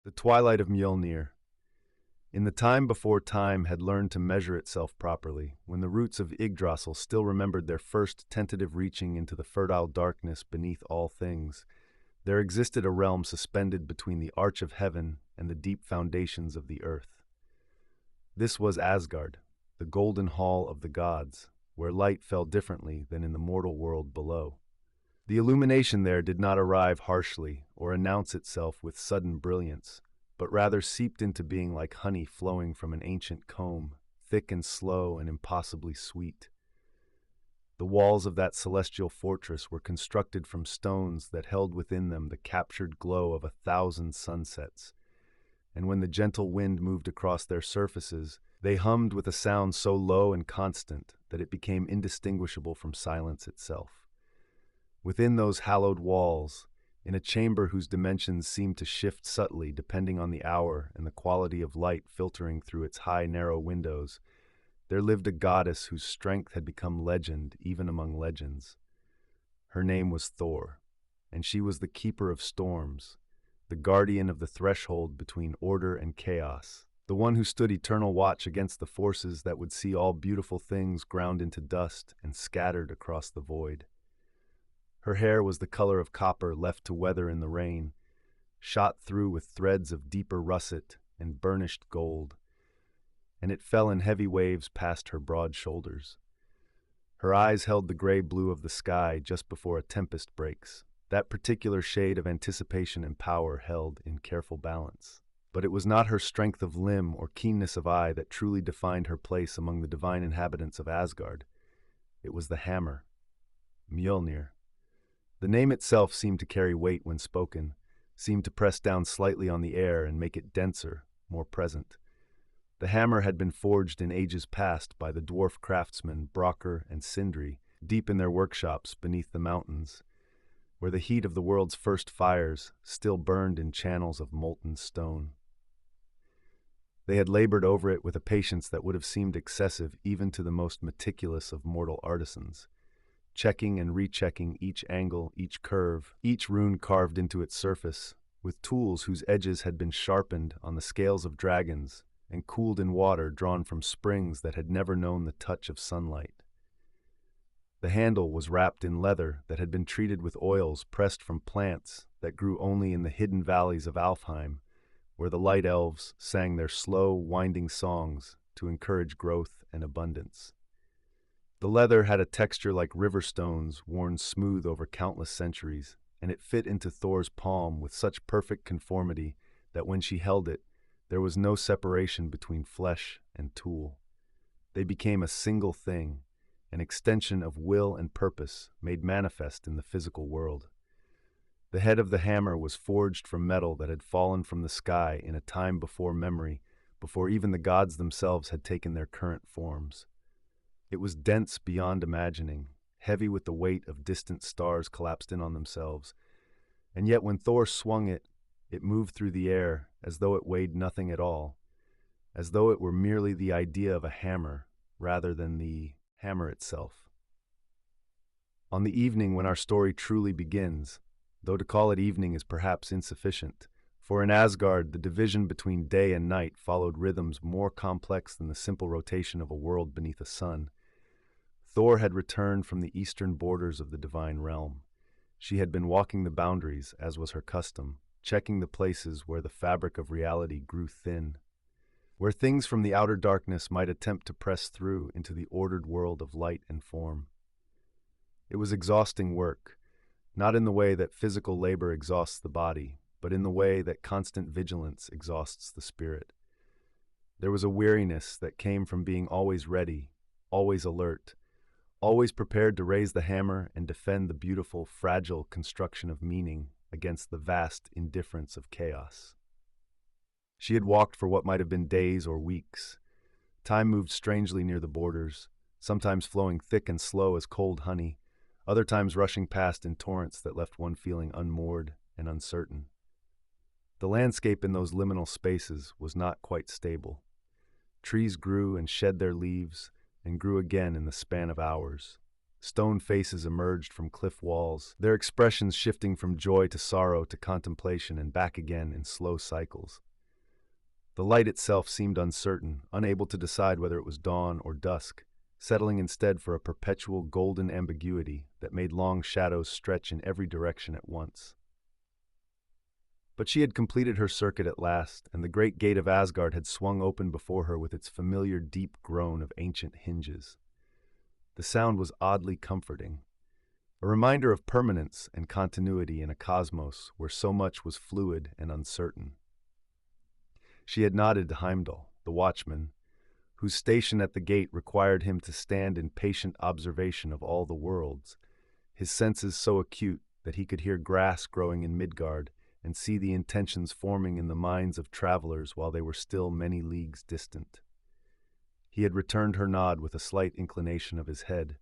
The twilight of Mjölnir. In the time before time had learned to measure itself properly, when the roots of Yggdrasil still remembered their first tentative reaching into the fertile darkness beneath all things, there existed a realm suspended between the arch of heaven and the deep foundations of the earth. This was Asgard, the golden hall of the gods, where light fell differently than in the mortal world below. The illumination there did not arrive harshly or announce itself with sudden brilliance, but rather seeped into being like honey flowing from an ancient comb, thick and slow and impossibly sweet. The walls of that celestial fortress were constructed from stones that held within them the captured glow of 1,000 sunsets, and when the gentle wind moved across their surfaces, they hummed with a sound so low and constant that it became indistinguishable from silence itself. Within those hallowed walls, in a chamber whose dimensions seemed to shift subtly depending on the hour and the quality of light filtering through its high, narrow windows, there lived a goddess whose strength had become legend even among legends. Her name was Thor, and she was the keeper of storms, the guardian of the threshold between order and chaos, the one who stood eternal watch against the forces that would see all beautiful things ground into dust and scattered across the void. Her hair was the color of copper left to weather in the rain, shot through with threads of deeper russet and burnished gold, and it fell in heavy waves past her broad shoulders. Her eyes held the gray blue of the sky just before a tempest breaks, that particular shade of anticipation and power held in careful balance. But it was not her strength of limb or keenness of eye that truly defined her place among the divine inhabitants of Asgard. It was the hammer, Mjölnir. The name itself seemed to carry weight when spoken, seemed to press down slightly on the air and make it denser, more present. The hammer had been forged in ages past by the dwarf craftsmen Brokkr and Sindri, deep in their workshops beneath the mountains, where the heat of the world's first fires still burned in channels of molten stone. They had labored over it with a patience that would have seemed excessive even to the most meticulous of mortal artisans, checking and rechecking each angle, each curve, each rune carved into its surface, with tools whose edges had been sharpened on the scales of dragons and cooled in water drawn from springs that had never known the touch of sunlight. The handle was wrapped in leather that had been treated with oils pressed from plants that grew only in the hidden valleys of Alfheim, where the light elves sang their slow, winding songs to encourage growth and abundance. The leather had a texture like river stones worn smooth over countless centuries, and it fit into Thor's palm with such perfect conformity that when she held it, there was no separation between flesh and tool. They became a single thing, an extension of will and purpose made manifest in the physical world. The head of the hammer was forged from metal that had fallen from the sky in a time before memory, before even the gods themselves had taken their current forms. It was dense beyond imagining, heavy with the weight of distant stars collapsed in on themselves, and yet when Thor swung it, it moved through the air as though it weighed nothing at all, as though it were merely the idea of a hammer rather than the hammer itself. On the evening when our story truly begins, though to call it evening is perhaps insufficient, for in Asgard the division between day and night followed rhythms more complex than the simple rotation of a world beneath a sun, Thor had returned from the eastern borders of the divine realm. She had been walking the boundaries, as was her custom, checking the places where the fabric of reality grew thin, where things from the outer darkness might attempt to press through into the ordered world of light and form. It was exhausting work, not in the way that physical labor exhausts the body, but in the way that constant vigilance exhausts the spirit. There was a weariness that came from being always ready, always alert, always prepared to raise the hammer and defend the beautiful, fragile construction of meaning against the vast indifference of chaos. She had walked for what might have been days or weeks. Time moved strangely near the borders, sometimes flowing thick and slow as cold honey, other times rushing past in torrents that left one feeling unmoored and uncertain. The landscape in those liminal spaces was not quite stable. Trees grew and shed their leaves, and grew again in the span of hours. Stone faces emerged from cliff walls, their expressions shifting from joy to sorrow to contemplation and back again in slow cycles. The light itself seemed uncertain, unable to decide whether it was dawn or dusk, settling instead for a perpetual golden ambiguity that made long shadows stretch in every direction at once. But she had completed her circuit at last, and the great gate of Asgard had swung open before her with its familiar deep groan of ancient hinges. The sound was oddly comforting, a reminder of permanence and continuity in a cosmos where so much was fluid and uncertain. She had nodded to Heimdall, the watchman, whose station at the gate required him to stand in patient observation of all the worlds, his senses so acute that he could hear grass growing in Midgard and see the intentions forming in the minds of travelers while they were still many leagues distant. He had returned her nod with a slight inclination of his head,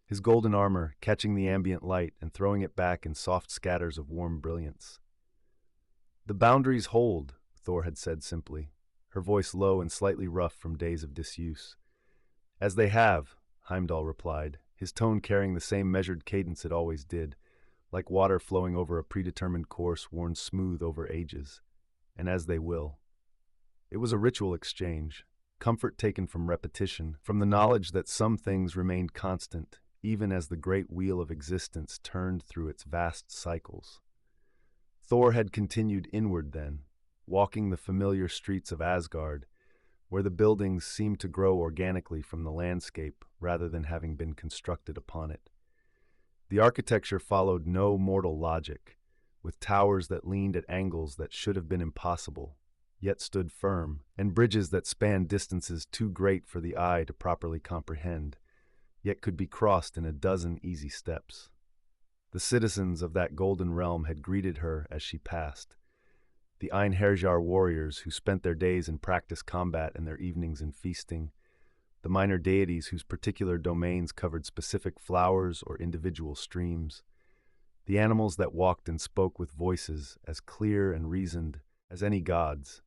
his golden armor catching the ambient light and throwing it back in soft scatters of warm brilliance. "The boundaries hold," Thor had said simply, her voice low and slightly rough from days of disuse. "As they have," Heimdall replied, his tone carrying the same measured cadence it always did, like water flowing over a predetermined course worn smooth over ages. "And as they will." It was a ritual exchange, comfort taken from repetition, from the knowledge that some things remained constant, even as the great wheel of existence turned through its vast cycles. Thor had continued inward then, walking the familiar streets of Asgard, where the buildings seemed to grow organically from the landscape rather than having been constructed upon it. The architecture followed no mortal logic, with towers that leaned at angles that should have been impossible, yet stood firm, and bridges that spanned distances too great for the eye to properly comprehend, yet could be crossed in a dozen easy steps. The citizens of that golden realm had greeted her as she passed, the Einherjar warriors who spent their days in practice combat and their evenings in feasting, the minor deities whose particular domains covered specific flowers or individual streams, the animals that walked and spoke with voices as clear and reasoned as any gods.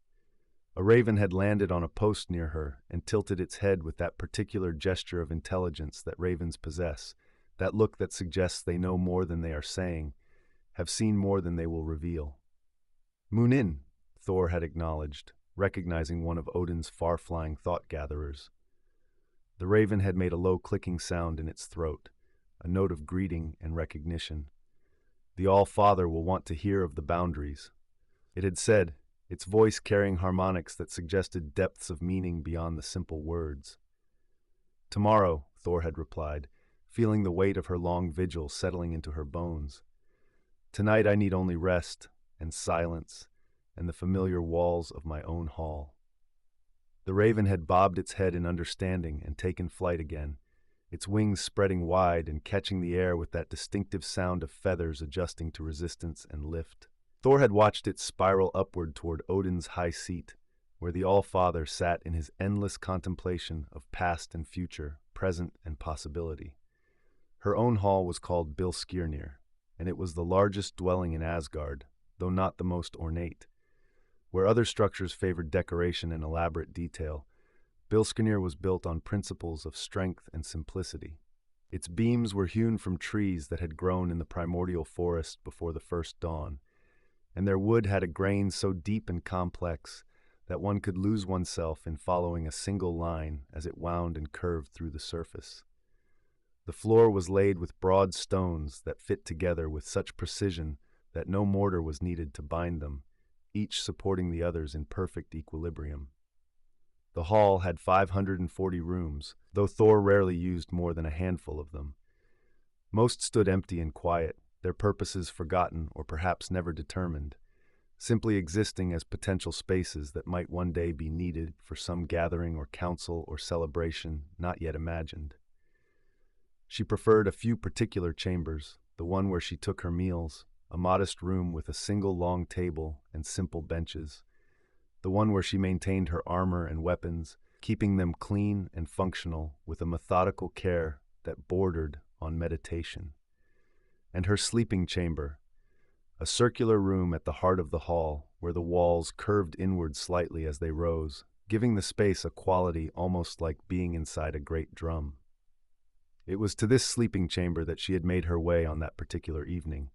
A raven had landed on a post near her and tilted its head with that particular gesture of intelligence that ravens possess, that look that suggests they know more than they are saying, have seen more than they will reveal. "Munin," Thor had acknowledged, recognizing one of Odin's far-flying thought-gatherers. The raven had made a low clicking sound in its throat, a note of greeting and recognition. "The All-Father will want to hear of the boundaries," it had said, its voice carrying harmonics that suggested depths of meaning beyond the simple words. "Tomorrow," Thor had replied, feeling the weight of her long vigil settling into her bones. "Tonight I need only rest and silence and the familiar walls of my own hall." The raven had bobbed its head in understanding and taken flight again, its wings spreading wide and catching the air with that distinctive sound of feathers adjusting to resistance and lift. Thor had watched it spiral upward toward Odin's high seat, where the All-Father sat in his endless contemplation of past and future, present and possibility. Her own hall was called Bilskirnir, and it was the largest dwelling in Asgard, though not the most ornate. Where other structures favored decoration and elaborate detail, Bilskirnir was built on principles of strength and simplicity. Its beams were hewn from trees that had grown in the primordial forest before the first dawn, and their wood had a grain so deep and complex that one could lose oneself in following a single line as it wound and curved through the surface. The floor was laid with broad stones that fit together with such precision that no mortar was needed to bind them, each supporting the others in perfect equilibrium. The hall had 540 rooms, though Thor rarely used more than a handful of them. Most stood empty and quiet, their purposes forgotten or perhaps never determined, simply existing as potential spaces that might one day be needed for some gathering or council or celebration not yet imagined. She preferred a few particular chambers, the one where she took her meals, a modest room with a single long table and simple benches, the one where she maintained her armor and weapons, keeping them clean and functional with a methodical care that bordered on meditation, and her sleeping chamber, a circular room at the heart of the hall where the walls curved inward slightly as they rose, giving the space a quality almost like being inside a great drum. It was to this sleeping chamber that she had made her way on that particular evening,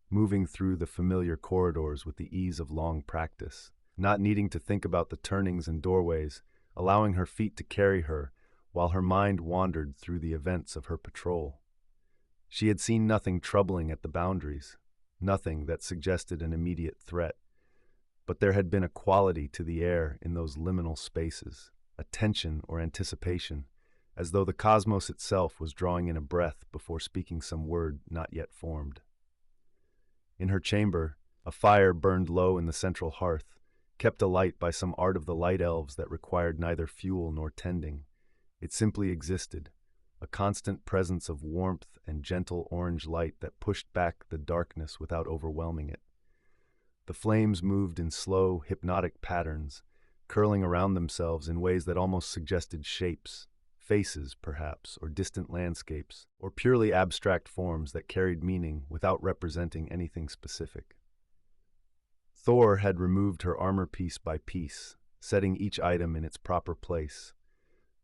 moving through the familiar corridors with the ease of long practice, not needing to think about the turnings and doorways, allowing her feet to carry her while her mind wandered through the events of her patrol. She had seen nothing troubling at the boundaries, nothing that suggested an immediate threat, but there had been a quality to the air in those liminal spaces, a tension or anticipation, as though the cosmos itself was drawing in a breath before speaking some word not yet formed. In her chamber, a fire burned low in the central hearth, kept alight by some art of the light elves that required neither fuel nor tending. It simply existed, a constant presence of warmth and gentle orange light that pushed back the darkness without overwhelming it. The flames moved in slow, hypnotic patterns, curling around themselves in ways that almost suggested shapes, faces, perhaps, or distant landscapes, or purely abstract forms that carried meaning without representing anything specific. Thor had removed her armor piece by piece, setting each item in its proper place.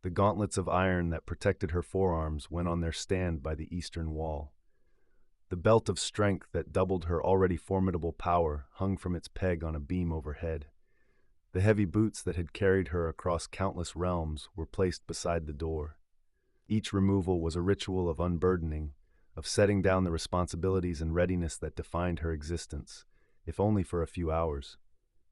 The gauntlets of iron that protected her forearms went on their stand by the eastern wall. The belt of strength that doubled her already formidable power hung from its peg on a beam overhead. The heavy boots that had carried her across countless realms were placed beside the door. Each removal was a ritual of unburdening, of setting down the responsibilities and readiness that defined her existence, if only for a few hours.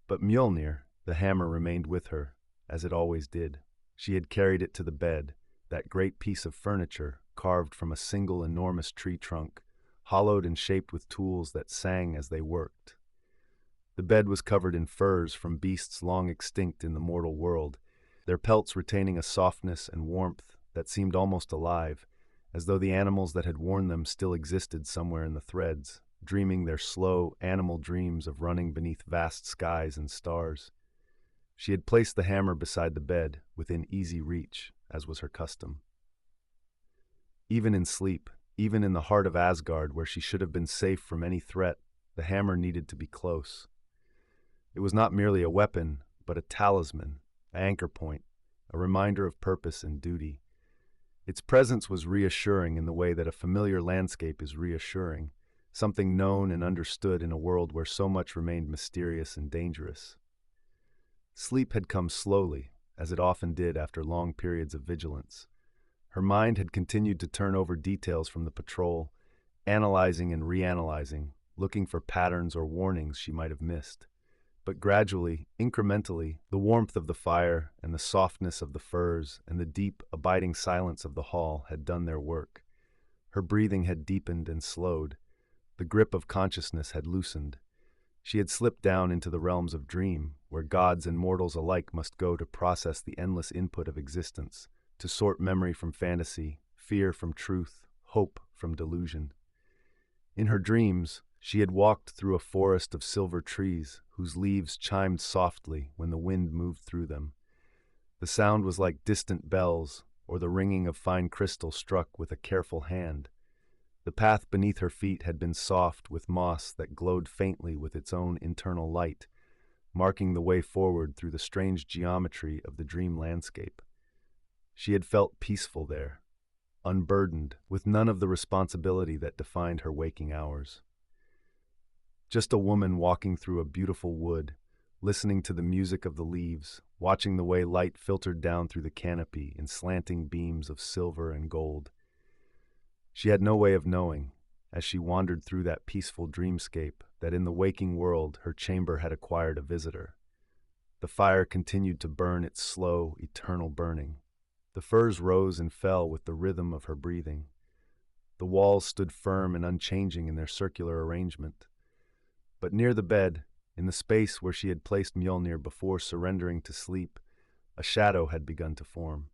But Mjölnir, the hammer, remained with her, as it always did. She had carried it to the bed, that great piece of furniture carved from a single enormous tree trunk, hollowed and shaped with tools that sang as they worked. The bed was covered in furs from beasts long extinct in the mortal world, their pelts retaining a softness and warmth that seemed almost alive, as though the animals that had worn them still existed somewhere in the threads, dreaming their slow, animal dreams of running beneath vast skies and stars. She had placed the hammer beside the bed, within easy reach, as was her custom. Even in sleep, even in the heart of Asgard, where she should have been safe from any threat, the hammer needed to be close. It was not merely a weapon, but a talisman, an anchor point, a reminder of purpose and duty. Its presence was reassuring in the way that a familiar landscape is reassuring, something known and understood in a world where so much remained mysterious and dangerous. Sleep had come slowly, as it often did after long periods of vigilance. Her mind had continued to turn over details from the patrol, analyzing and reanalyzing, looking for patterns or warnings she might have missed. But gradually, incrementally, the warmth of the fire and the softness of the furs and the deep, abiding silence of the hall had done their work. Her breathing had deepened and slowed. The grip of consciousness had loosened. She had slipped down into the realms of dream, where gods and mortals alike must go to process the endless input of existence, to sort memory from fantasy, fear from truth, hope from delusion. In her dreams, she had walked through a forest of silver trees whose leaves chimed softly when the wind moved through them. The sound was like distant bells or the ringing of fine crystal struck with a careful hand. The path beneath her feet had been soft with moss that glowed faintly with its own internal light, marking the way forward through the strange geometry of the dream landscape. She had felt peaceful there, unburdened, with none of the responsibility that defined her waking hours. Just a woman walking through a beautiful wood, listening to the music of the leaves, watching the way light filtered down through the canopy in slanting beams of silver and gold. She had no way of knowing, as she wandered through that peaceful dreamscape, that in the waking world her chamber had acquired a visitor. The fire continued to burn its slow, eternal burning. The furs rose and fell with the rhythm of her breathing. The walls stood firm and unchanging in their circular arrangement. But near the bed, in the space where she had placed Mjölnir before surrendering to sleep, a shadow had begun to form.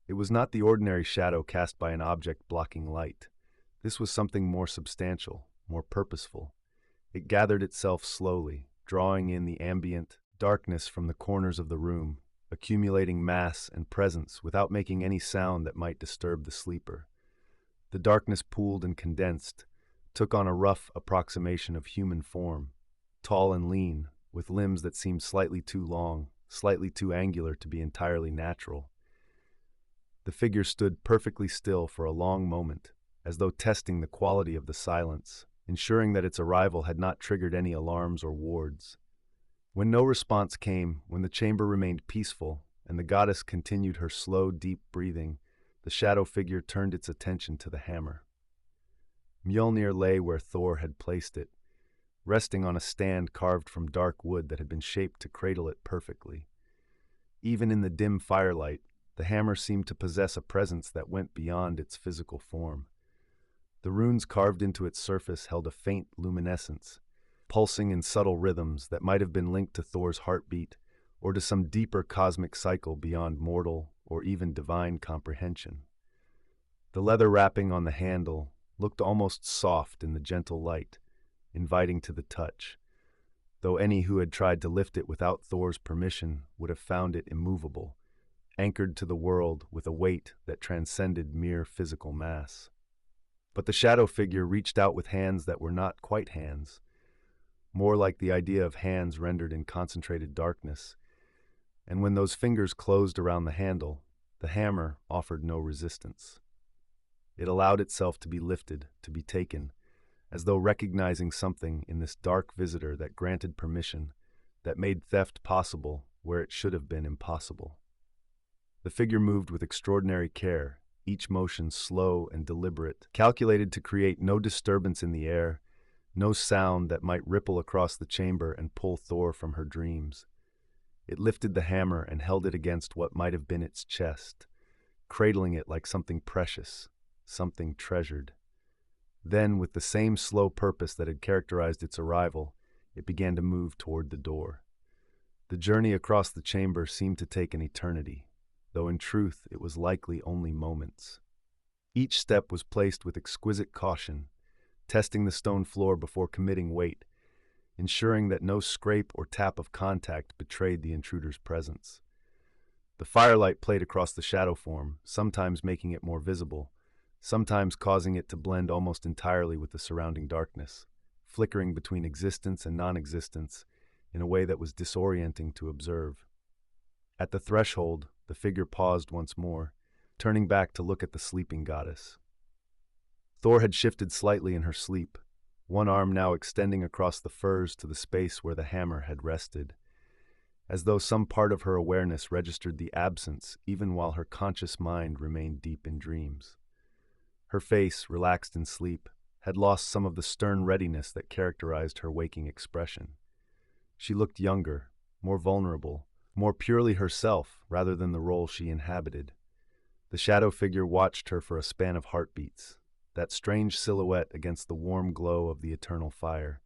It was not the ordinary shadow cast by an object blocking light. This was something more substantial, more purposeful. It gathered itself slowly, drawing in the ambient darkness from the corners of the room, accumulating mass and presence without making any sound that might disturb the sleeper. The darkness pooled and condensed, took on a rough approximation of human form, tall and lean, with limbs that seemed slightly too long, slightly too angular to be entirely natural. The figure stood perfectly still for a long moment, as though testing the quality of the silence, ensuring that its arrival had not triggered any alarms or wards. When no response came, when the chamber remained peaceful, and the goddess continued her slow, deep breathing, the shadow figure turned its attention to the hammer. Mjölnir lay where Thor had placed it, resting on a stand carved from dark wood that had been shaped to cradle it perfectly. Even in the dim firelight, the hammer seemed to possess a presence that went beyond its physical form. The runes carved into its surface held a faint luminescence, pulsing in subtle rhythms that might have been linked to Thor's heartbeat or to some deeper cosmic cycle beyond mortal or even divine comprehension. The leather wrapping on the handle looked almost soft in the gentle light, inviting to the touch, though any who had tried to lift it without Thor's permission would have found it immovable, anchored to the world with a weight that transcended mere physical mass. But the shadow figure reached out with hands that were not quite hands, more like the idea of hands rendered in concentrated darkness, and when those fingers closed around the handle, the hammer offered no resistance. It allowed itself to be lifted, to be taken, as though recognizing something in this dark visitor that granted permission, that made theft possible where it should have been impossible. The figure moved with extraordinary care, each motion slow and deliberate, calculated to create no disturbance in the air, no sound that might ripple across the chamber and pull Thor from her dreams. It lifted the hammer and held it against what might have been its chest, cradling it like something precious, something treasured. Then, with the same slow purpose that had characterized its arrival, it began to move toward the door. The journey across the chamber seemed to take an eternity, though in truth it was likely only moments. Each step was placed with exquisite caution, testing the stone floor before committing weight, ensuring that no scrape or tap of contact betrayed the intruder's presence. The firelight played across the shadow form, sometimes making it more visible, sometimes causing it to blend almost entirely with the surrounding darkness, flickering between existence and non-existence in a way that was disorienting to observe. At the threshold, the figure paused once more, turning back to look at the sleeping goddess. Thor had shifted slightly in her sleep, one arm now extending across the furs to the space where the hammer had rested, as though some part of her awareness registered the absence even while her conscious mind remained deep in dreams. Her face, relaxed in sleep, had lost some of the stern readiness that characterized her waking expression. She looked younger, more vulnerable, more purely herself rather than the role she inhabited. The shadow figure watched her for a span of heartbeats, that strange silhouette against the warm glow of the eternal fire.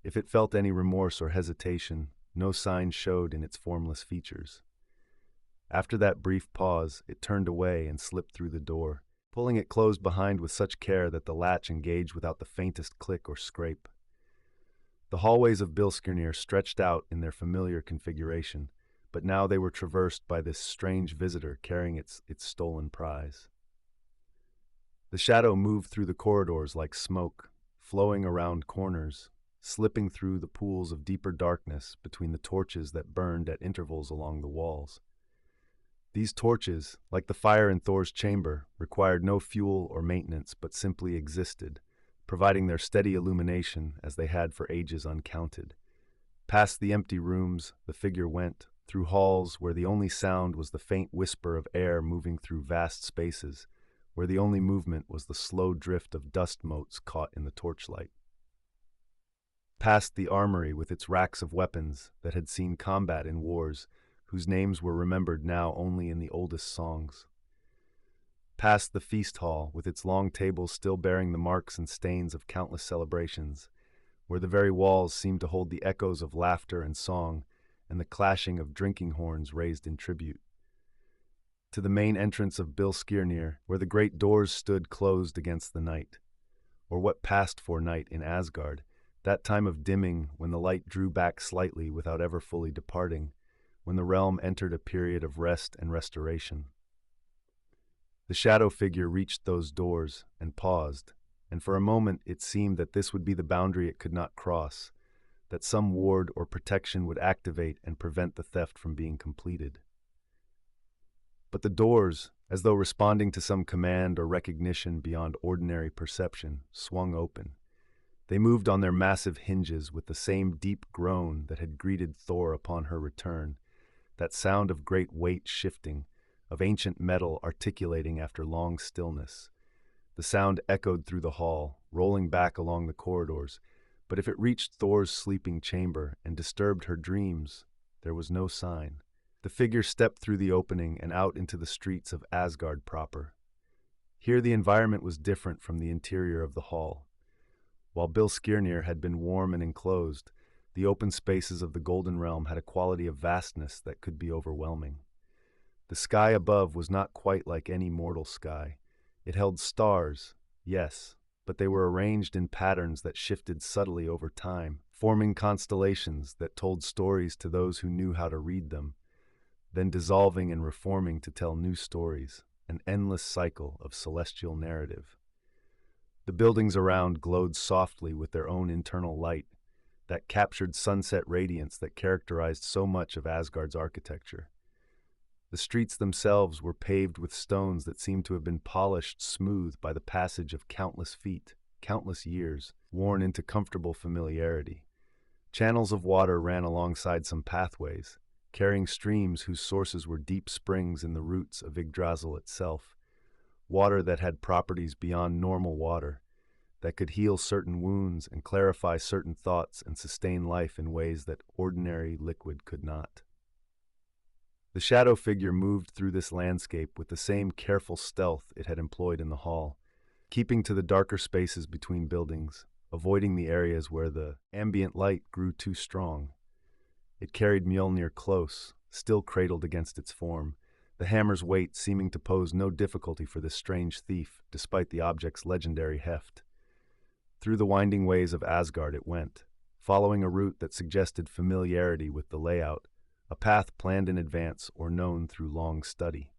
If it felt any remorse or hesitation, no sign showed in its formless features. After that brief pause, it turned away and slipped through the door, pulling it closed behind with such care that the latch engaged without the faintest click or scrape. The hallways of Mjölnir stretched out in their familiar configuration, but now they were traversed by this strange visitor carrying its stolen prize. The shadow moved through the corridors like smoke, flowing around corners, slipping through the pools of deeper darkness between the torches that burned at intervals along the walls. These torches, like the fire in Thor's chamber, required no fuel or maintenance but simply existed, providing their steady illumination as they had for ages uncounted. Past the empty rooms, the figure went, through halls where the only sound was the faint whisper of air moving through vast spaces, where the only movement was the slow drift of dust motes caught in the torchlight. Past the armory with its racks of weapons that had seen combat in wars, whose names were remembered now only in the oldest songs. Past the feast hall with its long tables still bearing the marks and stains of countless celebrations, where the very walls seemed to hold the echoes of laughter and song and the clashing of drinking horns raised in tribute. To the main entrance of Mjölnir, where the great doors stood closed against the night, or what passed for night in Asgard, that time of dimming when the light drew back slightly without ever fully departing, when the realm entered a period of rest and restoration. The shadow figure reached those doors and paused, and for a moment it seemed that this would be the boundary it could not cross, that some ward or protection would activate and prevent the theft from being completed. But the doors, as though responding to some command or recognition beyond ordinary perception, swung open. They moved on their massive hinges with the same deep groan that had greeted Thor upon her return, that sound of great weight shifting, of ancient metal articulating after long stillness. The sound echoed through the hall, rolling back along the corridors, but if it reached Thor's sleeping chamber and disturbed her dreams, there was no sign. The figure stepped through the opening and out into the streets of Asgard proper. Here the environment was different from the interior of the hall. While Skirnir had been warm and enclosed, the open spaces of the Golden Realm had a quality of vastness that could be overwhelming. The sky above was not quite like any mortal sky. It held stars, yes, but they were arranged in patterns that shifted subtly over time, forming constellations that told stories to those who knew how to read them, then dissolving and reforming to tell new stories, an endless cycle of celestial narrative. The buildings around glowed softly with their own internal light, that captured sunset radiance that characterized so much of Asgard's architecture. The streets themselves were paved with stones that seemed to have been polished smooth by the passage of countless feet, countless years, worn into comfortable familiarity. Channels of water ran alongside some pathways, carrying streams whose sources were deep springs in the roots of Yggdrasil itself, water that had properties beyond normal water, that could heal certain wounds and clarify certain thoughts and sustain life in ways that ordinary liquid could not. The shadow figure moved through this landscape with the same careful stealth it had employed in the hall, keeping to the darker spaces between buildings, avoiding the areas where the ambient light grew too strong. It carried Mjölnir close, still cradled against its form, the hammer's weight seeming to pose no difficulty for this strange thief, despite the object's legendary heft. Through the winding ways of Asgard it went, following a route that suggested familiarity with the layout, a path planned in advance or known through long study.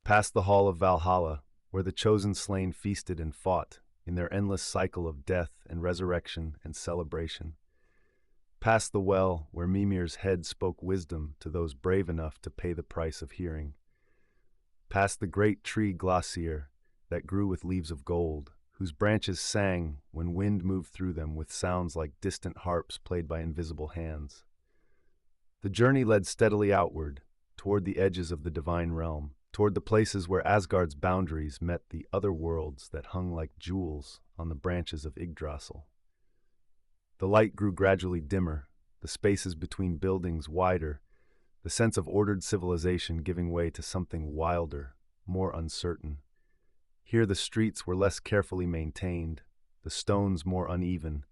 Past the Hall of Valhalla, where the chosen slain feasted and fought in their endless cycle of death and resurrection and celebration. Past the well, where Mimir's head spoke wisdom to those brave enough to pay the price of hearing. Past the great tree Glacier that grew with leaves of gold, whose branches sang when wind moved through them with sounds like distant harps played by invisible hands. The journey led steadily outward, toward the edges of the divine realm, toward the places where Asgard's boundaries met the other worlds that hung like jewels on the branches of Yggdrasil. The light grew gradually dimmer, the spaces between buildings wider, the sense of ordered civilization giving way to something wilder, more uncertain. Here the streets were less carefully maintained, the stones more uneven,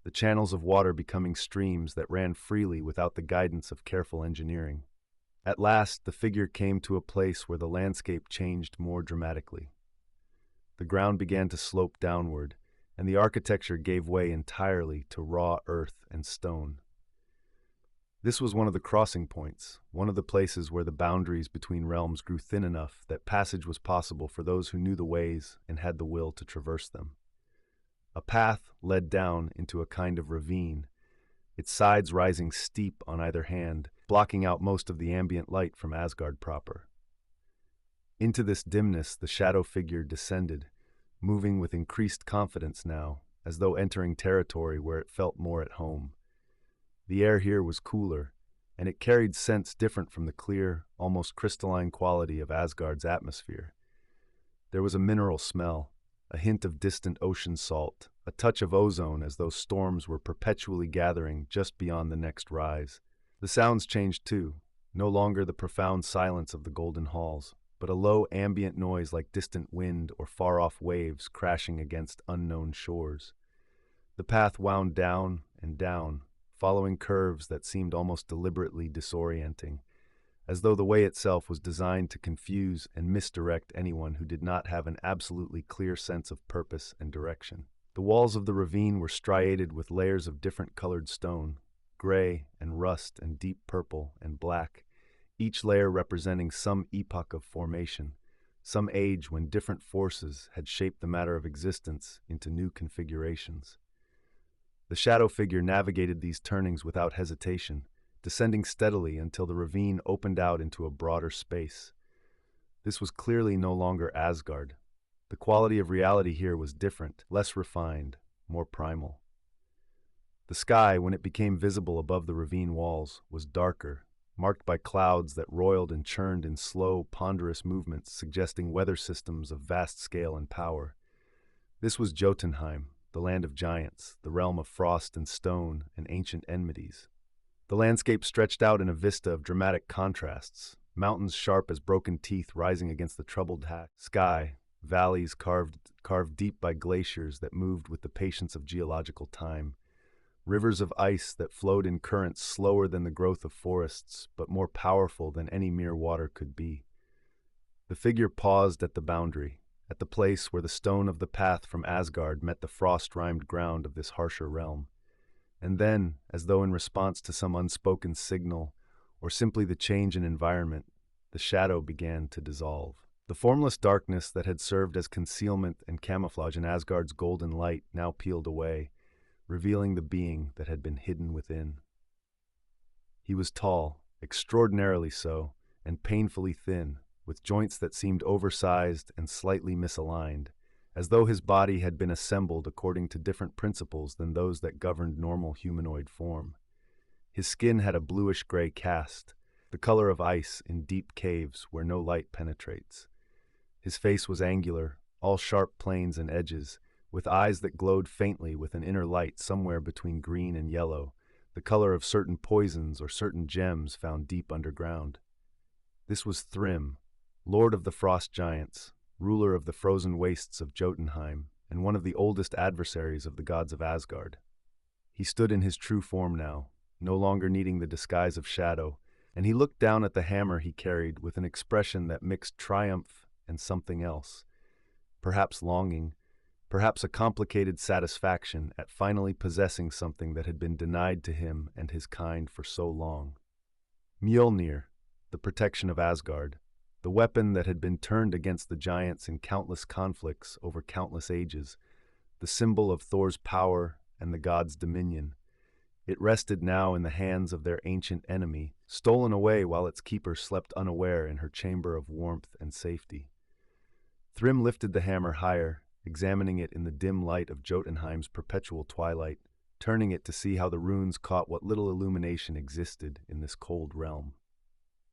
the channels of water becoming streams that ran freely without the guidance of careful engineering. At last, the figure came to a place where the landscape changed more dramatically. The ground began to slope downward, and the architecture gave way entirely to raw earth and stone. This was one of the crossing points, one of the places where the boundaries between realms grew thin enough that passage was possible for those who knew the ways and had the will to traverse them. A path led down into a kind of ravine, its sides rising steep on either hand, blocking out most of the ambient light from Asgard proper. Into this dimness the shadow figure descended, moving with increased confidence now, as though entering territory where it felt more at home. The air here was cooler, and it carried scents different from the clear, almost crystalline quality of Asgard's atmosphere. There was a mineral smell, a hint of distant ocean salt, a touch of ozone as though storms were perpetually gathering just beyond the next rise. The sounds changed too, no longer the profound silence of the golden halls, but a low ambient noise like distant wind or far-off waves crashing against unknown shores. The path wound down and down, following curves that seemed almost deliberately disorienting, as though the way itself was designed to confuse and misdirect anyone who did not have an absolutely clear sense of purpose and direction. The walls of the ravine were striated with layers of different colored stone, gray and rust and deep purple and black, each layer representing some epoch of formation, some age when different forces had shaped the matter of existence into new configurations. The shadow figure navigated these turnings without hesitation, descending steadily until the ravine opened out into a broader space. This was clearly no longer Asgard. The quality of reality here was different, less refined, more primal. The sky, when it became visible above the ravine walls, was darker, marked by clouds that roiled and churned in slow, ponderous movements, suggesting weather systems of vast scale and power. This was Jotunheim, the land of giants, the realm of frost and stone and ancient enmities. The landscape stretched out in a vista of dramatic contrasts, mountains sharp as broken teeth rising against the troubled sky, valleys carved deep by glaciers that moved with the patience of geological time, rivers of ice that flowed in currents slower than the growth of forests, but more powerful than any mere water could be. The figure paused at the boundary, at the place where the stone of the path from Asgard met the frost-rimed ground of this harsher realm. And then, as though in response to some unspoken signal, or simply the change in environment, the shadow began to dissolve. The formless darkness that had served as concealment and camouflage in Asgard's golden light now peeled away, revealing the being that had been hidden within. He was tall, extraordinarily so, and painfully thin, with joints that seemed oversized and slightly misaligned, as though his body had been assembled according to different principles than those that governed normal humanoid form. His skin had a bluish-gray cast, the color of ice in deep caves where no light penetrates. His face was angular, all sharp planes and edges, with eyes that glowed faintly with an inner light somewhere between green and yellow, the color of certain poisons or certain gems found deep underground. This was Thrym, lord of the frost giants, ruler of the frozen wastes of Jotunheim, and one of the oldest adversaries of the gods of Asgard. He stood in his true form now, no longer needing the disguise of shadow, and he looked down at the hammer he carried with an expression that mixed triumph and something else, perhaps longing, perhaps a complicated satisfaction at finally possessing something that had been denied to him and his kind for so long. Mjölnir, the protection of Asgard, the weapon that had been turned against the giants in countless conflicts over countless ages, the symbol of Thor's power and the gods' dominion. It rested now in the hands of their ancient enemy, stolen away while its keeper slept unaware in her chamber of warmth and safety. Thrym lifted the hammer higher, examining it in the dim light of Jotunheim's perpetual twilight, turning it to see how the runes caught what little illumination existed in this cold realm.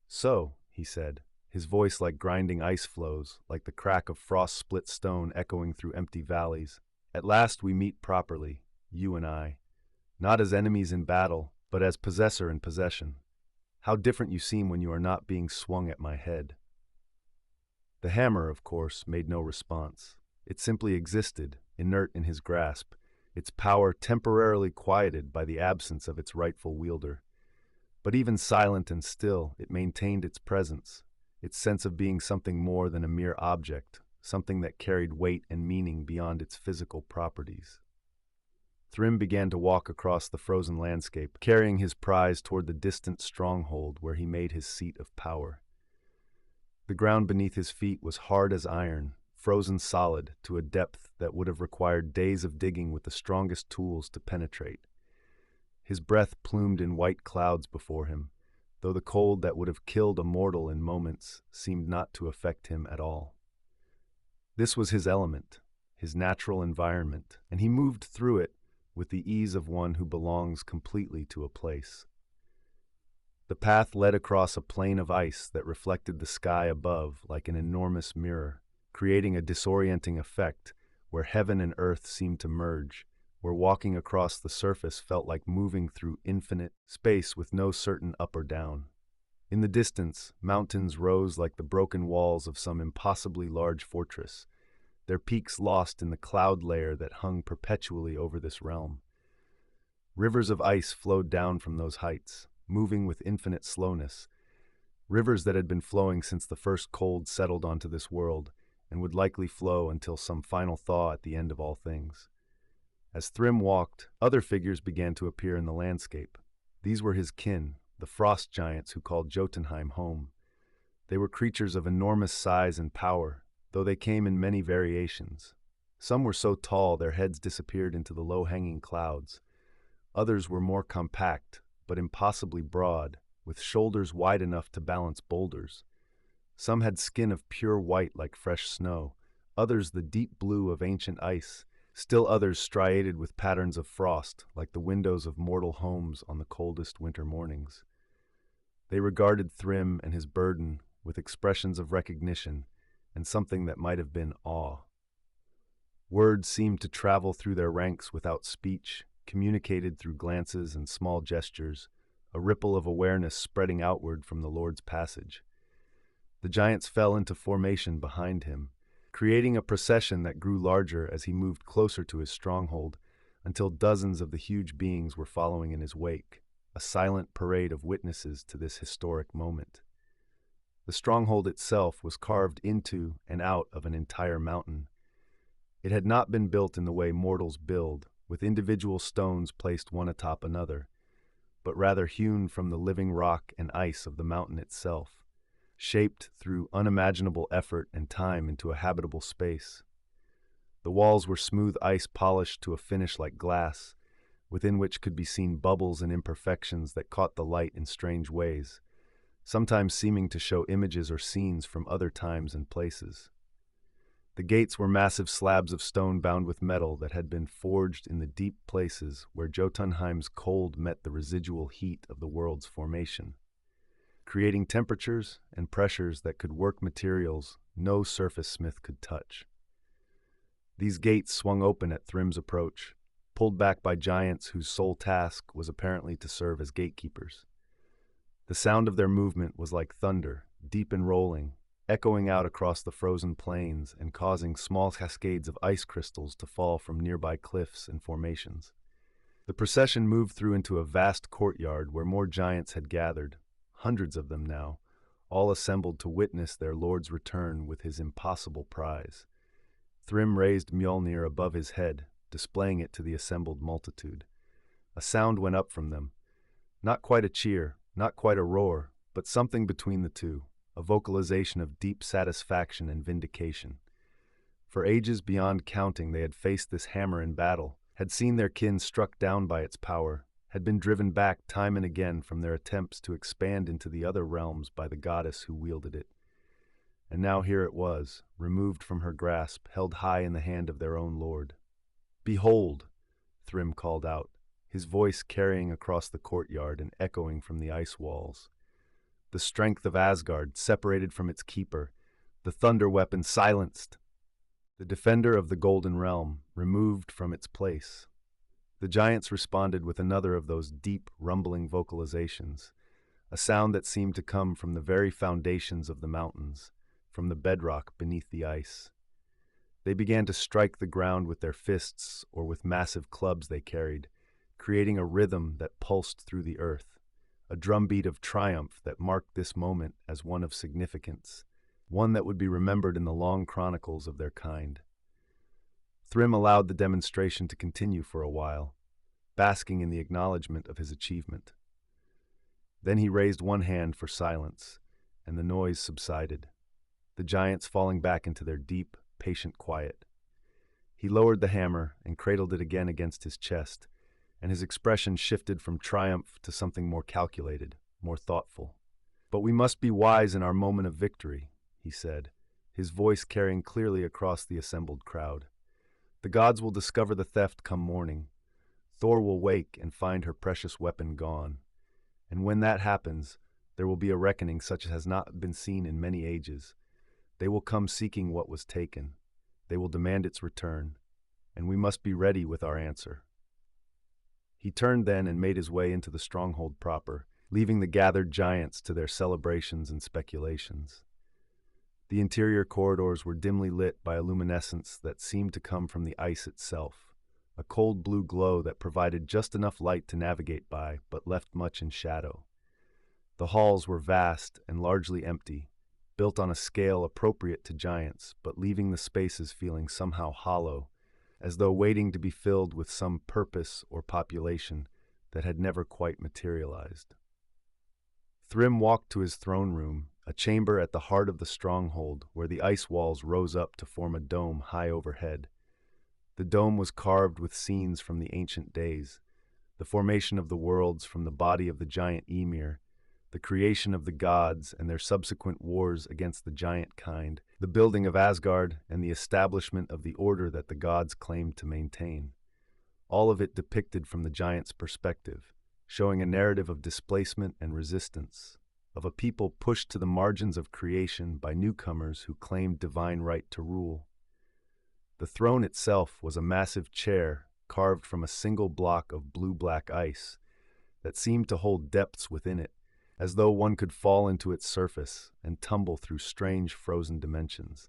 "So," he said, his voice like grinding ice flows, like the crack of frost-split stone echoing through empty valleys, "at last we meet properly, you and I, not as enemies in battle, but as possessor and possession. How different you seem when you are not being swung at my head." The hammer, of course, made no response. It simply existed, inert in his grasp, its power temporarily quieted by the absence of its rightful wielder. But even silent and still, it maintained its presence, its sense of being something more than a mere object, something that carried weight and meaning beyond its physical properties. Thrym began to walk across the frozen landscape, carrying his prize toward the distant stronghold where he made his seat of power. The ground beneath his feet was hard as iron, frozen solid to a depth that would have required days of digging with the strongest tools to penetrate. His breath plumed in white clouds before him, though the cold that would have killed a mortal in moments seemed not to affect him at all. This was his element, his natural environment, and he moved through it with the ease of one who belongs completely to a place. The path led across a plain of ice that reflected the sky above like an enormous mirror, creating a disorienting effect where heaven and earth seemed to merge, where walking across the surface felt like moving through infinite space with no certain up or down. In the distance, mountains rose like the broken walls of some impossibly large fortress, their peaks lost in the cloud layer that hung perpetually over this realm. Rivers of ice flowed down from those heights, moving with infinite slowness, rivers that had been flowing since the first cold settled onto this world, and would likely flow until some final thaw at the end of all things. As Thrym walked, other figures began to appear in the landscape. These were his kin, the frost giants who called Jotunheim home. They were creatures of enormous size and power, though they came in many variations. Some were so tall their heads disappeared into the low-hanging clouds. Others were more compact, but impossibly broad, with shoulders wide enough to balance boulders. Some had skin of pure white like fresh snow, others the deep blue of ancient ice, still others striated with patterns of frost like the windows of mortal homes on the coldest winter mornings. They regarded Thrym and his burden with expressions of recognition and something that might have been awe. Words seemed to travel through their ranks without speech, communicated through glances and small gestures, a ripple of awareness spreading outward from the Lord's passage. The giants fell into formation behind him, creating a procession that grew larger as he moved closer to his stronghold, until dozens of the huge beings were following in his wake, a silent parade of witnesses to this historic moment. The stronghold itself was carved into and out of an entire mountain. It had not been built in the way mortals build, with individual stones placed one atop another, but rather hewn from the living rock and ice of the mountain itself, shaped through unimaginable effort and time into a habitable space. The walls were smooth ice polished to a finish like glass, within which could be seen bubbles and imperfections that caught the light in strange ways, sometimes seeming to show images or scenes from other times and places. The gates were massive slabs of stone bound with metal that had been forged in the deep places where Jotunheim's cold met the residual heat of the world's formation, creating temperatures and pressures that could work materials no surface smith could touch. These gates swung open at Thrym's approach, pulled back by giants whose sole task was apparently to serve as gatekeepers. The sound of their movement was like thunder, deep and rolling, echoing out across the frozen plains and causing small cascades of ice crystals to fall from nearby cliffs and formations. The procession moved through into a vast courtyard where more giants had gathered, hundreds of them now, all assembled to witness their lord's return with his impossible prize. Thrym raised Mjölnir above his head, displaying it to the assembled multitude. A sound went up from them, not quite a cheer, not quite a roar, but something between the two, a vocalization of deep satisfaction and vindication. For ages beyond counting they had faced this hammer in battle, had seen their kin struck down by its power, had been driven back time and again from their attempts to expand into the other realms by the goddess who wielded it. And now here it was, removed from her grasp, held high in the hand of their own lord. "Behold!" Thrym called out, his voice carrying across the courtyard and echoing from the ice walls. The strength of Asgard separated from its keeper, the thunder weapon silenced, the defender of the Golden Realm removed from its place. The giants responded with another of those deep, rumbling vocalizations, a sound that seemed to come from the very foundations of the mountains, from the bedrock beneath the ice. They began to strike the ground with their fists or with massive clubs they carried, creating a rhythm that pulsed through the earth, a drumbeat of triumph that marked this moment as one of significance, one that would be remembered in the long chronicles of their kind. Thrym allowed the demonstration to continue for a while, basking in the acknowledgement of his achievement. Then he raised one hand for silence, and the noise subsided, the giants falling back into their deep, patient quiet. He lowered the hammer and cradled it again against his chest, and his expression shifted from triumph to something more calculated, more thoughtful. "But we must be wise in our moment of victory," he said, his voice carrying clearly across the assembled crowd. "The gods will discover the theft come morning. Thor will wake and find her precious weapon gone. And when that happens, there will be a reckoning such as has not been seen in many ages. They will come seeking what was taken. They will demand its return, and we must be ready with our answer." He turned then and made his way into the stronghold proper, leaving the gathered giants to their celebrations and speculations. The interior corridors were dimly lit by a luminescence that seemed to come from the ice itself, a cold blue glow that provided just enough light to navigate by, but left much in shadow. The halls were vast and largely empty, built on a scale appropriate to giants, but leaving the spaces feeling somehow hollow, as though waiting to be filled with some purpose or population that had never quite materialized. Thrym walked to his throne room, a chamber at the heart of the stronghold where the ice walls rose up to form a dome high overhead. The dome was carved with scenes from the ancient days, the formation of the worlds from the body of the giant Ymir, the creation of the gods and their subsequent wars against the giant kind, the building of Asgard and the establishment of the order that the gods claimed to maintain. All of it depicted from the giant's perspective, showing a narrative of displacement and resistance, of a people pushed to the margins of creation by newcomers who claimed divine right to rule. The throne itself was a massive chair carved from a single block of blue-black ice that seemed to hold depths within it, as though one could fall into its surface and tumble through strange frozen dimensions.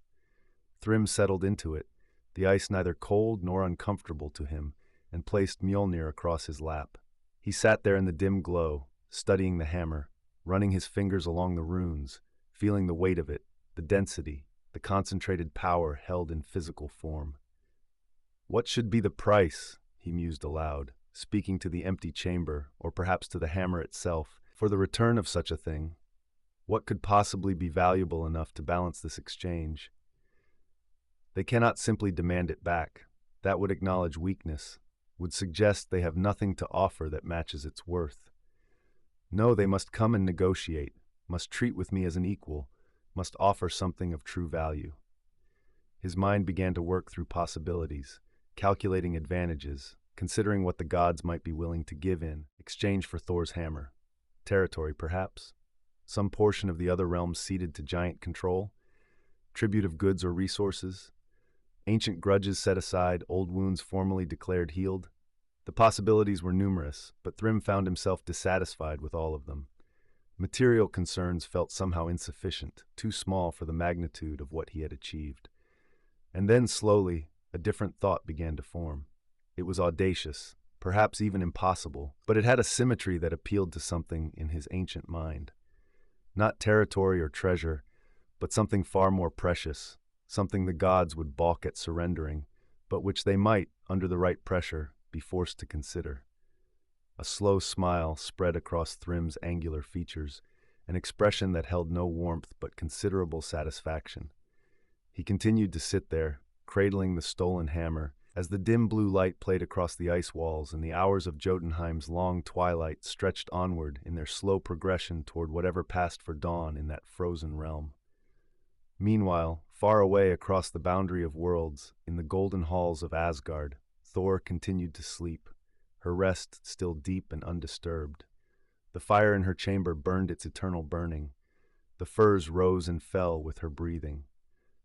Thrym settled into it, the ice neither cold nor uncomfortable to him, and placed Mjölnir across his lap. He sat there in the dim glow, studying the hammer, running his fingers along the runes, feeling the weight of it, the density, the concentrated power held in physical form. What should be the price, he mused aloud, speaking to the empty chamber, or perhaps to the hammer itself, for the return of such a thing? What could possibly be valuable enough to balance this exchange? They cannot simply demand it back. That would acknowledge weakness, would suggest they have nothing to offer that matches its worth. No, they must come and negotiate, must treat with me as an equal, must offer something of true value. His mind began to work through possibilities, calculating advantages, considering what the gods might be willing to give in exchange for Thor's hammer. Territory, perhaps? Some portion of the other realms ceded to giant control? Tribute of goods or resources? Ancient grudges set aside, old wounds formally declared healed? The possibilities were numerous, but Thrym found himself dissatisfied with all of them. Material concerns felt somehow insufficient, too small for the magnitude of what he had achieved. And then, slowly, a different thought began to form. It was audacious, perhaps even impossible, but it had a symmetry that appealed to something in his ancient mind. Not territory or treasure, but something far more precious, something the gods would balk at surrendering, but which they might, under the right pressure, be forced to consider. A slow smile spread across Thrym's angular features, an expression that held no warmth but considerable satisfaction. He continued to sit there, cradling the stolen hammer, as the dim blue light played across the ice walls and the hours of Jotunheim's long twilight stretched onward in their slow progression toward whatever passed for dawn in that frozen realm. Meanwhile, far away across the boundary of worlds, in the golden halls of Asgard, Thor continued to sleep, her rest still deep and undisturbed. The fire in her chamber burned its eternal burning. The firs rose and fell with her breathing.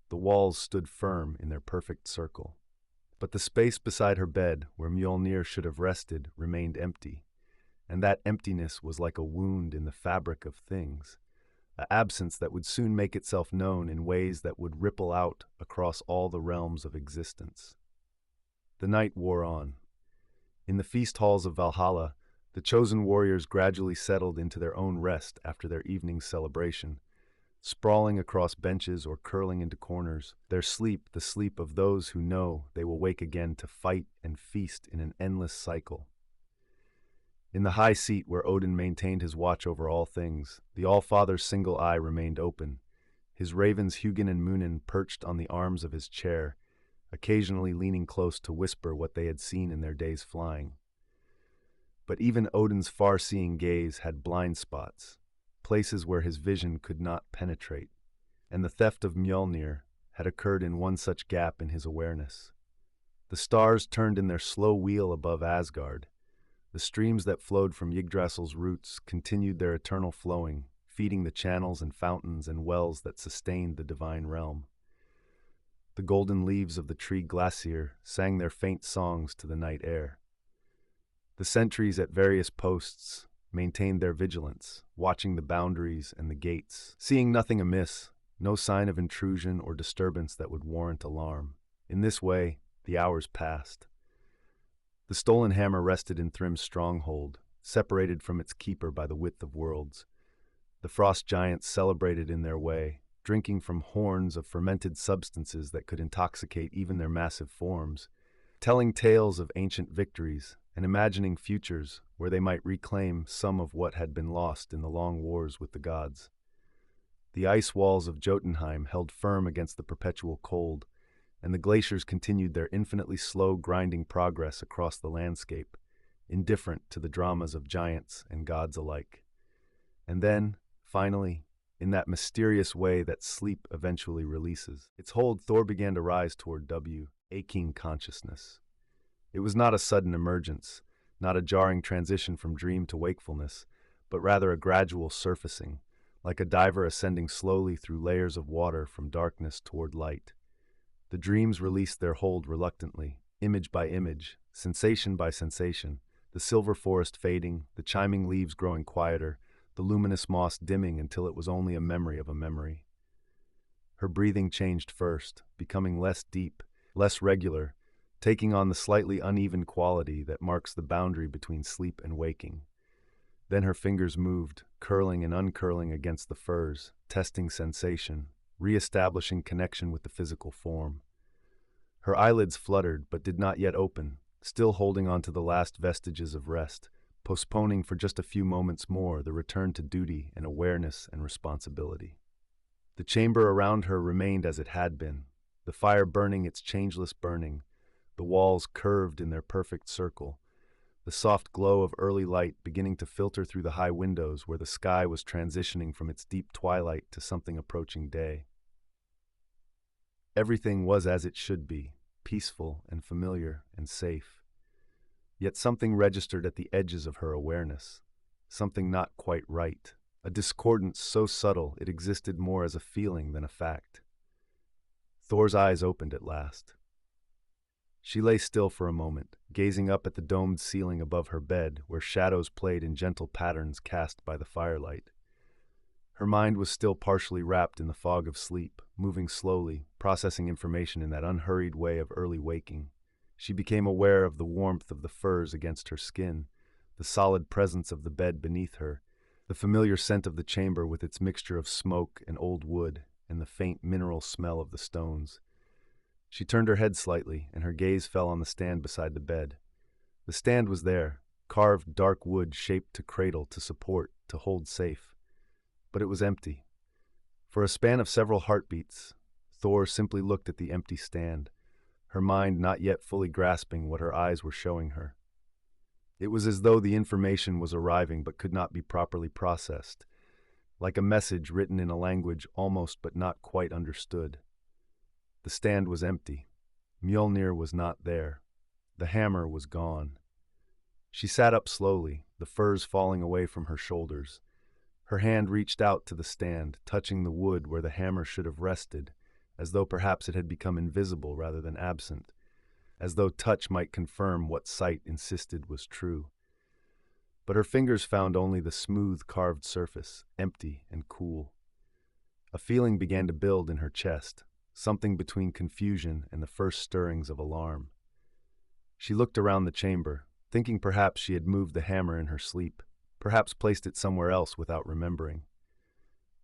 The walls stood firm in their perfect circle. But the space beside her bed, where Mjölnir should have rested, remained empty, and that emptiness was like a wound in the fabric of things, an absence that would soon make itself known in ways that would ripple out across all the realms of existence. The night wore on. In the feast halls of Valhalla, the chosen warriors gradually settled into their own rest after their evening's celebration, sprawling across benches or curling into corners, their sleep the sleep of those who know they will wake again to fight and feast in an endless cycle. In the high seat where Odin maintained his watch over all things, the All-Father's single eye remained open, his ravens Hugin and Munin perched on the arms of his chair, occasionally leaning close to whisper what they had seen in their day's flying. But even Odin's far-seeing gaze had blind spots, places where his vision could not penetrate, and the theft of Mjölnir had occurred in one such gap in his awareness. The stars turned in their slow wheel above Asgard. The streams that flowed from Yggdrasil's roots continued their eternal flowing, feeding the channels and fountains and wells that sustained the divine realm. The golden leaves of the tree Glacier sang their faint songs to the night air. The sentries at various posts maintained their vigilance, watching the boundaries and the gates, seeing nothing amiss, no sign of intrusion or disturbance that would warrant alarm. In this way, the hours passed. The stolen hammer rested in Thrym's stronghold, separated from its keeper by the width of worlds. The frost giants celebrated in their way, drinking from horns of fermented substances that could intoxicate even their massive forms, telling tales of ancient victories and imagining futures where they might reclaim some of what had been lost in the long wars with the gods. The ice walls of Jotunheim held firm against the perpetual cold, and the glaciers continued their infinitely slow grinding progress across the landscape, indifferent to the dramas of giants and gods alike. And then, finally, in that mysterious way that sleep eventually releases its hold, Thor began to rise toward aching consciousness. It was not a sudden emergence, not a jarring transition from dream to wakefulness, but rather a gradual surfacing, like a diver ascending slowly through layers of water from darkness toward light. The dreams released their hold reluctantly, image by image, sensation by sensation, the silver forest fading, the chiming leaves growing quieter, the luminous moss dimming until it was only a memory of a memory. Her breathing changed first, becoming less deep, less regular, taking on the slightly uneven quality that marks the boundary between sleep and waking. Then her fingers moved, curling and uncurling against the furs, testing sensation, re-establishing connection with the physical form. Her eyelids fluttered but did not yet open, still holding on to the last vestiges of rest, postponing for just a few moments more the return to duty and awareness and responsibility. The chamber around her remained as it had been, the fire burning its changeless burning, the walls curved in their perfect circle, the soft glow of early light beginning to filter through the high windows where the sky was transitioning from its deep twilight to something approaching day. Everything was as it should be, peaceful and familiar and safe. Yet something registered at the edges of her awareness, something not quite right, a discordance so subtle it existed more as a feeling than a fact. Thor's eyes opened at last. She lay still for a moment, gazing up at the domed ceiling above her bed where shadows played in gentle patterns cast by the firelight. Her mind was still partially wrapped in the fog of sleep, moving slowly, processing information in that unhurried way of early waking. She became aware of the warmth of the furs against her skin, the solid presence of the bed beneath her, the familiar scent of the chamber with its mixture of smoke and old wood, and the faint mineral smell of the stones. She turned her head slightly, and her gaze fell on the stand beside the bed. The stand was there, carved dark wood shaped to cradle, to support, to hold safe. But it was empty. For a span of several heartbeats, Thor simply looked at the empty stand, her mind not yet fully grasping what her eyes were showing her. It was as though the information was arriving but could not be properly processed, like a message written in a language almost but not quite understood. The stand was empty. Mjölnir was not there. The hammer was gone. She sat up slowly, the furs falling away from her shoulders. Her hand reached out to the stand, touching the wood where the hammer should have rested, as though perhaps it had become invisible rather than absent, as though touch might confirm what sight insisted was true. But her fingers found only the smooth carved surface, empty and cool. A feeling began to build in her chest, something between confusion and the first stirrings of alarm. She looked around the chamber, thinking perhaps she had moved the hammer in her sleep, perhaps placed it somewhere else without remembering.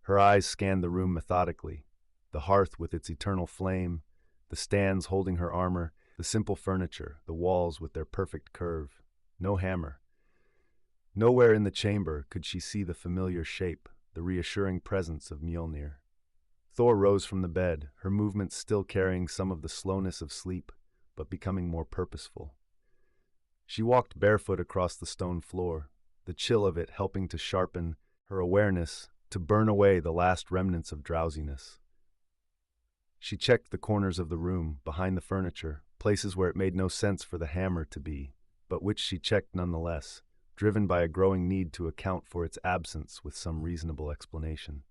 Her eyes scanned the room methodically, the hearth with its eternal flame, the stands holding her armor, the simple furniture, the walls with their perfect curve. No hammer. Nowhere in the chamber could she see the familiar shape, the reassuring presence of Mjölnir. Thor rose from the bed, her movements still carrying some of the slowness of sleep, but becoming more purposeful. She walked barefoot across the stone floor, the chill of it helping to sharpen her awareness, to burn away the last remnants of drowsiness. She checked the corners of the room, behind the furniture, places where it made no sense for the hammer to be, but which she checked nonetheless, driven by a growing need to account for its absence with some reasonable explanation.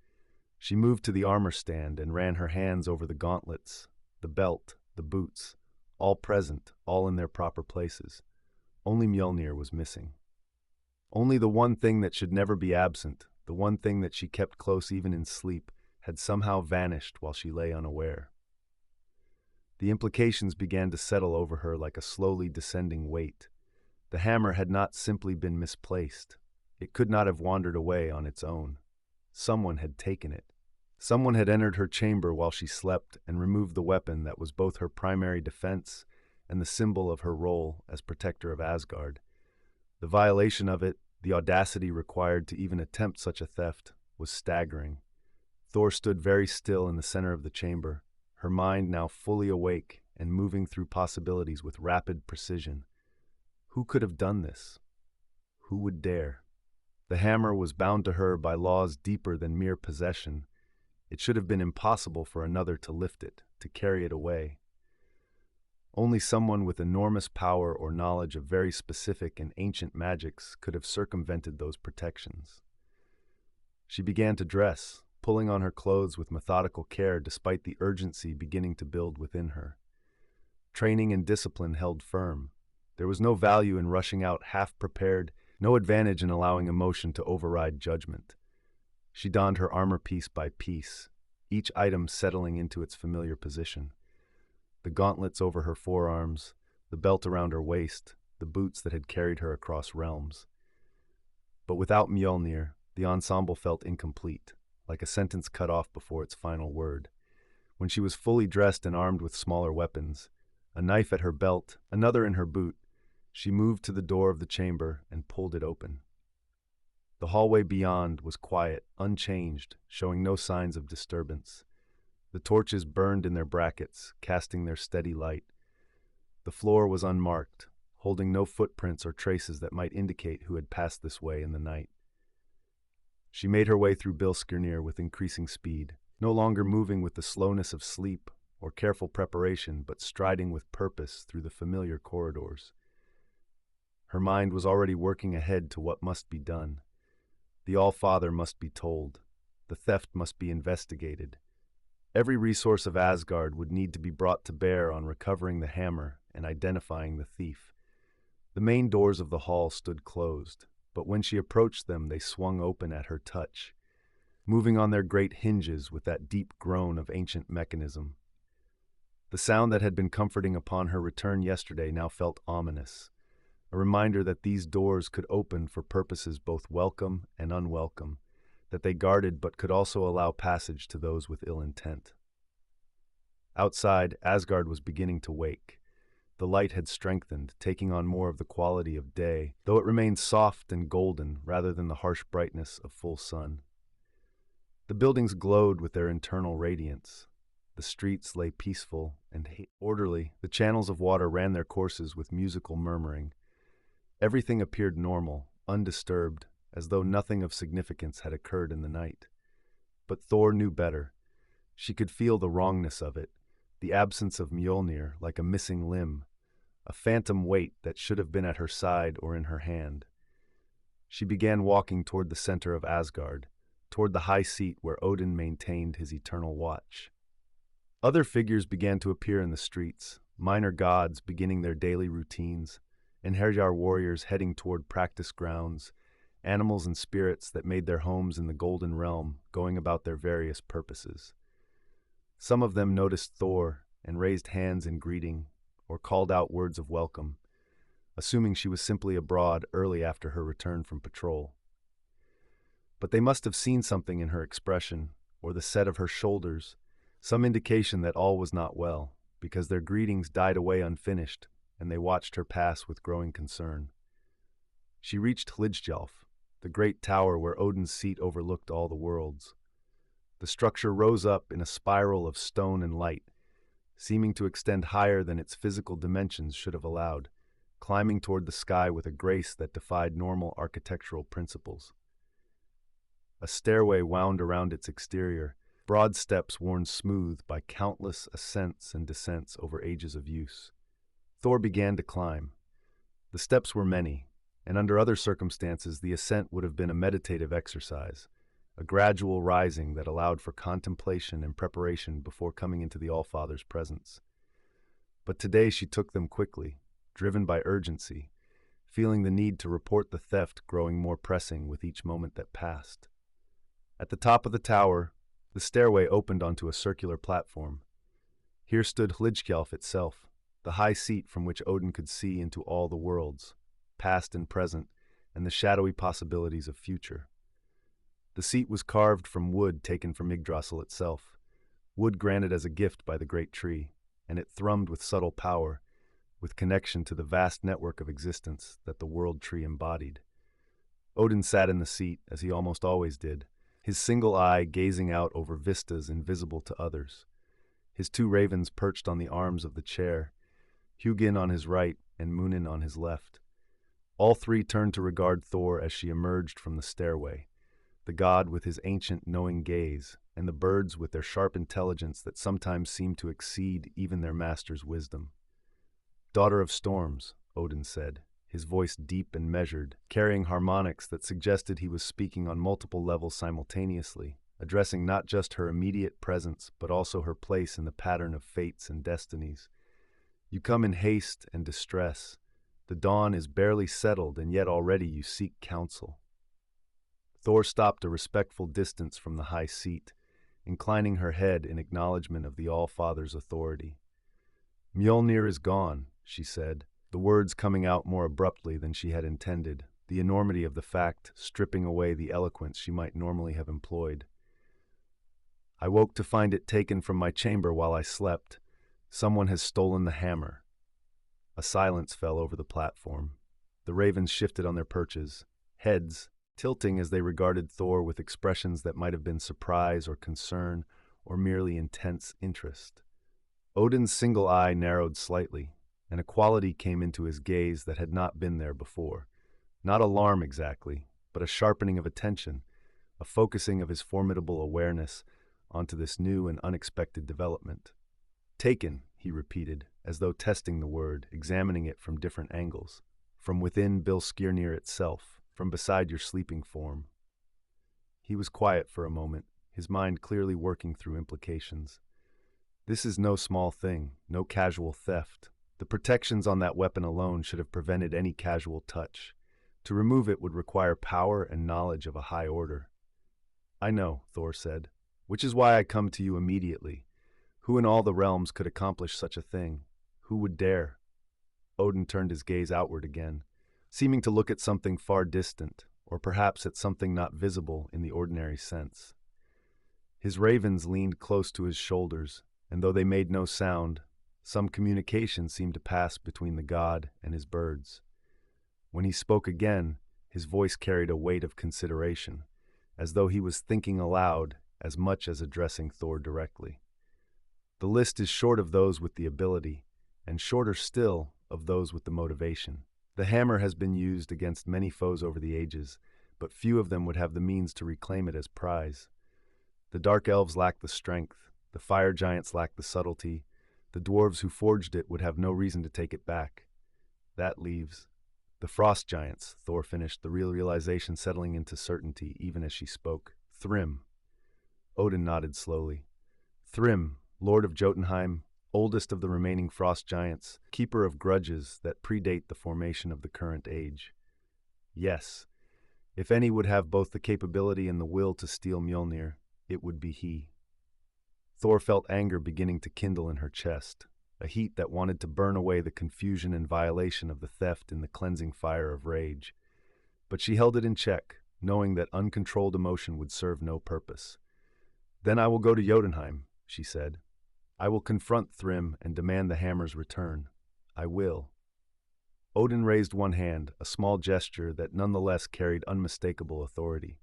She moved to the armor stand and ran her hands over the gauntlets, the belt, the boots, all present, all in their proper places. Only Mjölnir was missing. Only the one thing that should never be absent, the one thing that she kept close even in sleep, had somehow vanished while she lay unaware. The implications began to settle over her like a slowly descending weight. The hammer had not simply been misplaced. It could not have wandered away on its own. Someone had taken it. Someone had entered her chamber while she slept and removed the weapon that was both her primary defense and the symbol of her role as protector of Asgard. The violation of it, the audacity required to even attempt such a theft, was staggering. Thor stood very still in the center of the chamber, her mind now fully awake and moving through possibilities with rapid precision. Who could have done this? Who would dare? The hammer was bound to her by laws deeper than mere possession. It should have been impossible for another to lift it, to carry it away. Only someone with enormous power or knowledge of very specific and ancient magics could have circumvented those protections. She began to dress, pulling on her clothes with methodical care despite the urgency beginning to build within her. Training and discipline held firm. There was no value in rushing out half-prepared, no advantage in allowing emotion to override judgment. She donned her armor piece by piece, each item settling into its familiar position. The gauntlets over her forearms, the belt around her waist, the boots that had carried her across realms. But without Mjölnir, the ensemble felt incomplete, like a sentence cut off before its final word. When she was fully dressed and armed with smaller weapons, a knife at her belt, another in her boot, she moved to the door of the chamber and pulled it open. The hallway beyond was quiet, unchanged, showing no signs of disturbance. The torches burned in their brackets, casting their steady light. The floor was unmarked, holding no footprints or traces that might indicate who had passed this way in the night. She made her way through Mjölnir with increasing speed, no longer moving with the slowness of sleep or careful preparation, but striding with purpose through the familiar corridors. Her mind was already working ahead to what must be done. The All-Father must be told. The theft must be investigated. Every resource of Asgard would need to be brought to bear on recovering the hammer and identifying the thief. The main doors of the hall stood closed, but when she approached them, they swung open at her touch, moving on their great hinges with that deep groan of ancient mechanism. The sound that had been comforting upon her return yesterday now felt ominous, a reminder that these doors could open for purposes both welcome and unwelcome, that they guarded but could also allow passage to those with ill intent. Outside, Asgard was beginning to wake. The light had strengthened, taking on more of the quality of day, though it remained soft and golden rather than the harsh brightness of full sun. The buildings glowed with their internal radiance. The streets lay peaceful and orderly. The channels of water ran their courses with musical murmuring. Everything appeared normal, undisturbed, as though nothing of significance had occurred in the night. But Thor knew better. She could feel the wrongness of it, the absence of Mjölnir like a missing limb, a phantom weight that should have been at her side or in her hand. She began walking toward the center of Asgard, toward the high seat where Odin maintained his eternal watch. Other figures began to appear in the streets, minor gods beginning their daily routines, and Herjar warriors heading toward practice grounds, animals and spirits that made their homes in the Golden Realm going about their various purposes. Some of them noticed Thor and raised hands in greeting or called out words of welcome, assuming she was simply abroad early after her return from patrol. But they must have seen something in her expression or the set of her shoulders, some indication that all was not well, because their greetings died away unfinished, and they watched her pass with growing concern. She reached Hlidskjalf, the great tower where Odin's seat overlooked all the worlds. The structure rose up in a spiral of stone and light, seeming to extend higher than its physical dimensions should have allowed, climbing toward the sky with a grace that defied normal architectural principles. A stairway wound around its exterior, broad steps worn smooth by countless ascents and descents over ages of use. Thor began to climb. The steps were many, and under other circumstances the ascent would have been a meditative exercise, a gradual rising that allowed for contemplation and preparation before coming into the All-Father's presence. But today she took them quickly, driven by urgency, feeling the need to report the theft growing more pressing with each moment that passed. At the top of the tower, the stairway opened onto a circular platform. Here stood Hlidskjalf itself, the high seat from which Odin could see into all the worlds, past and present, and the shadowy possibilities of future. The seat was carved from wood taken from Yggdrasil itself, wood granted as a gift by the great tree, and it thrummed with subtle power, with connection to the vast network of existence that the world tree embodied. Odin sat in the seat, as he almost always did, his single eye gazing out over vistas invisible to others. His two ravens perched on the arms of the chair, Hugin on his right and Munin on his left. All three turned to regard Thor as she emerged from the stairway, the god with his ancient knowing gaze, and the birds with their sharp intelligence that sometimes seemed to exceed even their master's wisdom. "Daughter of storms," Odin said, his voice deep and measured, carrying harmonics that suggested he was speaking on multiple levels simultaneously, addressing not just her immediate presence but also her place in the pattern of fates and destinies. "You come in haste and distress. The dawn is barely settled, and yet already you seek counsel." Thor stopped a respectful distance from the high seat, inclining her head in acknowledgement of the All-Father's authority. "Mjölnir is gone," she said, the words coming out more abruptly than she had intended, the enormity of the fact stripping away the eloquence she might normally have employed. "I woke to find it taken from my chamber while I slept. Someone has stolen the hammer." A silence fell over the platform. The ravens shifted on their perches, heads tilting as they regarded Thor with expressions that might have been surprise or concern or merely intense interest. Odin's single eye narrowed slightly, and a quality came into his gaze that had not been there before. Not alarm exactly, but a sharpening of attention, a focusing of his formidable awareness onto this new and unexpected development. "Taken," he repeated, as though testing the word, examining it from different angles. "From within Skirnir itself, from beside your sleeping form." He was quiet for a moment, his mind clearly working through implications. "This is no small thing, no casual theft. The protections on that weapon alone should have prevented any casual touch. To remove it would require power and knowledge of a high order." "I know," Thor said, "which is why I come to you immediately. Who in all the realms could accomplish such a thing? Who would dare?" Odin turned his gaze outward again, seeming to look at something far distant, or perhaps at something not visible in the ordinary sense. His ravens leaned close to his shoulders, and though they made no sound, some communication seemed to pass between the god and his birds. When he spoke again, his voice carried a weight of consideration, as though he was thinking aloud as much as addressing Thor directly. "The list is short of those with the ability, and shorter still of those with the motivation. The hammer has been used against many foes over the ages, but few of them would have the means to reclaim it as prize. The dark elves lack the strength, the fire giants lack the subtlety, the dwarves who forged it would have no reason to take it back. That leaves the frost giants," Thor finished, the real realization settling into certainty even as she spoke. "Thrym." Odin nodded slowly. "Thrym, Lord of Jotunheim, oldest of the remaining frost giants, keeper of grudges that predate the formation of the current age. Yes, if any would have both the capability and the will to steal Mjölnir, it would be he." Thor felt anger beginning to kindle in her chest, a heat that wanted to burn away the confusion and violation of the theft in the cleansing fire of rage. But she held it in check, knowing that uncontrolled emotion would serve no purpose. "Then I will go to Jotunheim," she said. "I will confront Thrym and demand the hammer's return. I will." Odin raised one hand, a small gesture that nonetheless carried unmistakable authority.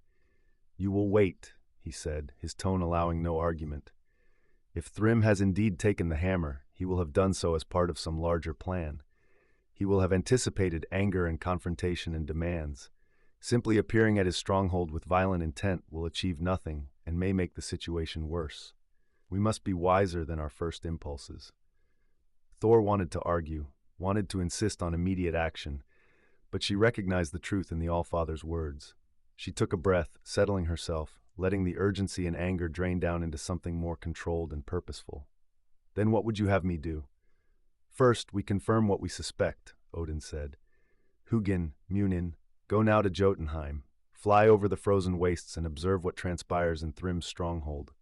"You will wait," he said, his tone allowing no argument. "If Thrym has indeed taken the hammer, he will have done so as part of some larger plan. He will have anticipated anger and confrontation and demands. Simply appearing at his stronghold with violent intent will achieve nothing and may make the situation worse. We must be wiser than our first impulses." Thor wanted to argue, wanted to insist on immediate action, but she recognized the truth in the Allfather's words. She took a breath, settling herself, letting the urgency and anger drain down into something more controlled and purposeful. "Then what would you have me do?" "First, we confirm what we suspect," Odin said. "Hugin, Munin, go now to Jotunheim. Fly over the frozen wastes and observe what transpires in Thrym's stronghold.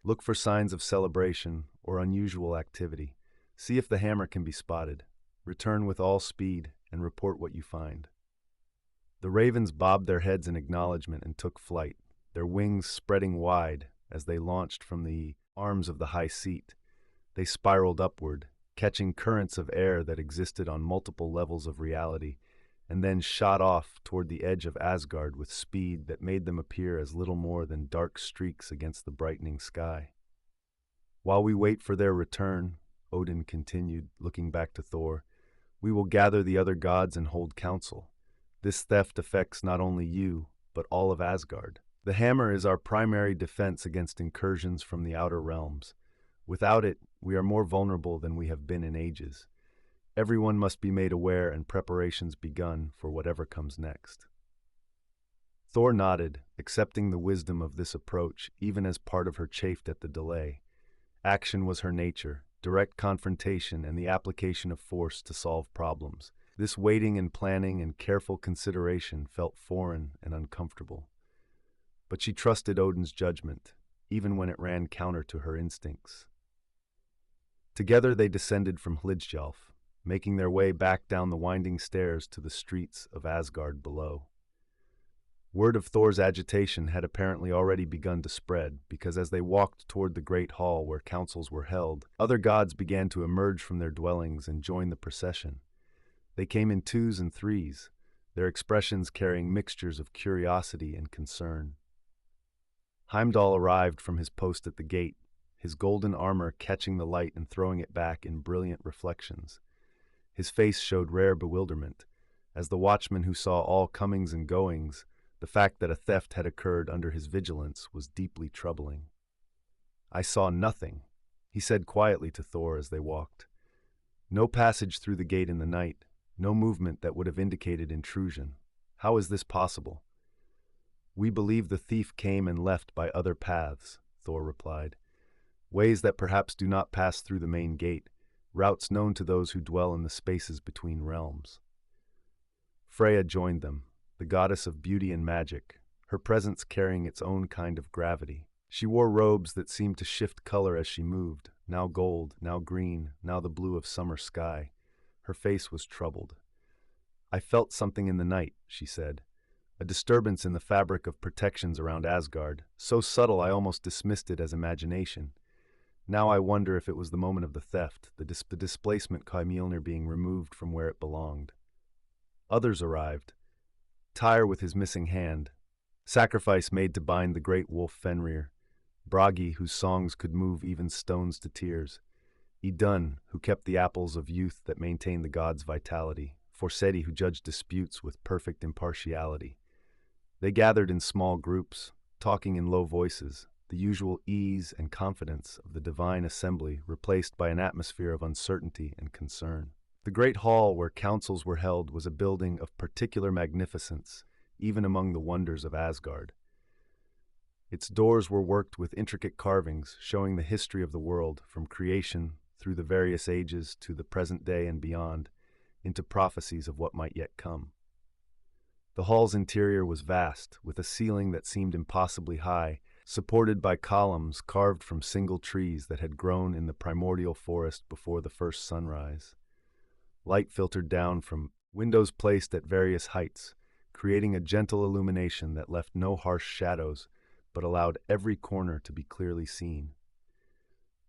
Look for signs of celebration or unusual activity. See if the hammer can be spotted. Return with all speed and report what you find." The ravens bobbed their heads in acknowledgement and took flight, their wings spreading wide as they launched from the arms of the high seat. They spiraled upward, catching currents of air that existed on multiple levels of reality, and then shot off toward the edge of Asgard with speed that made them appear as little more than dark streaks against the brightening sky. "While we wait for their return," Odin continued, looking back to Thor, "we will gather the other gods and hold council. This theft affects not only you, but all of Asgard. The hammer is our primary defense against incursions from the outer realms. Without it, we are more vulnerable than we have been in ages. Everyone must be made aware and preparations begun for whatever comes next." Thor nodded, accepting the wisdom of this approach even as part of her chafed at the delay. Action was her nature, direct confrontation and the application of force to solve problems. This waiting and planning and careful consideration felt foreign and uncomfortable. But she trusted Odin's judgment, even when it ran counter to her instincts. Together they descended from Hlidskjalf, making their way back down the winding stairs to the streets of Asgard below. Word of Thor's agitation had apparently already begun to spread, because as they walked toward the great hall where councils were held, other gods began to emerge from their dwellings and join the procession. They came in twos and threes, their expressions carrying mixtures of curiosity and concern. Heimdall arrived from his post at the gate, his golden armor catching the light and throwing it back in brilliant reflections. His face showed rare bewilderment. As the watchman who saw all comings and goings, the fact that a theft had occurred under his vigilance was deeply troubling. "I saw nothing," he said quietly to Thor as they walked. "No passage through the gate in the night, no movement that would have indicated intrusion. How is this possible?" "We believe the thief came and left by other paths," Thor replied. "Ways that perhaps do not pass through the main gate, routes known to those who dwell in the spaces between realms." Freya joined them, the goddess of beauty and magic, her presence carrying its own kind of gravity. She wore robes that seemed to shift color as she moved, now gold, now green, now the blue of summer sky. Her face was troubled. "I felt something in the night," she said. "A disturbance in the fabric of protections around Asgard, so subtle I almost dismissed it as imagination. Now I wonder if it was the moment of the theft, the displacement Mjölnir being removed from where it belonged." Others arrived. Tyr with his missing hand, sacrifice made to bind the great wolf Fenrir, Bragi whose songs could move even stones to tears, Idun who kept the apples of youth that maintained the gods' vitality, Forseti who judged disputes with perfect impartiality. They gathered in small groups, talking in low voices, the usual ease and confidence of the divine assembly replaced by an atmosphere of uncertainty and concern. The great hall where councils were held was a building of particular magnificence, even among the wonders of Asgard. Its doors were worked with intricate carvings showing the history of the world from creation through the various ages to the present day and beyond, into prophecies of what might yet come. The hall's interior was vast, with a ceiling that seemed impossibly high, supported by columns carved from single trees that had grown in the primordial forest before the first sunrise. Light filtered down from windows placed at various heights, creating a gentle illumination that left no harsh shadows, but allowed every corner to be clearly seen.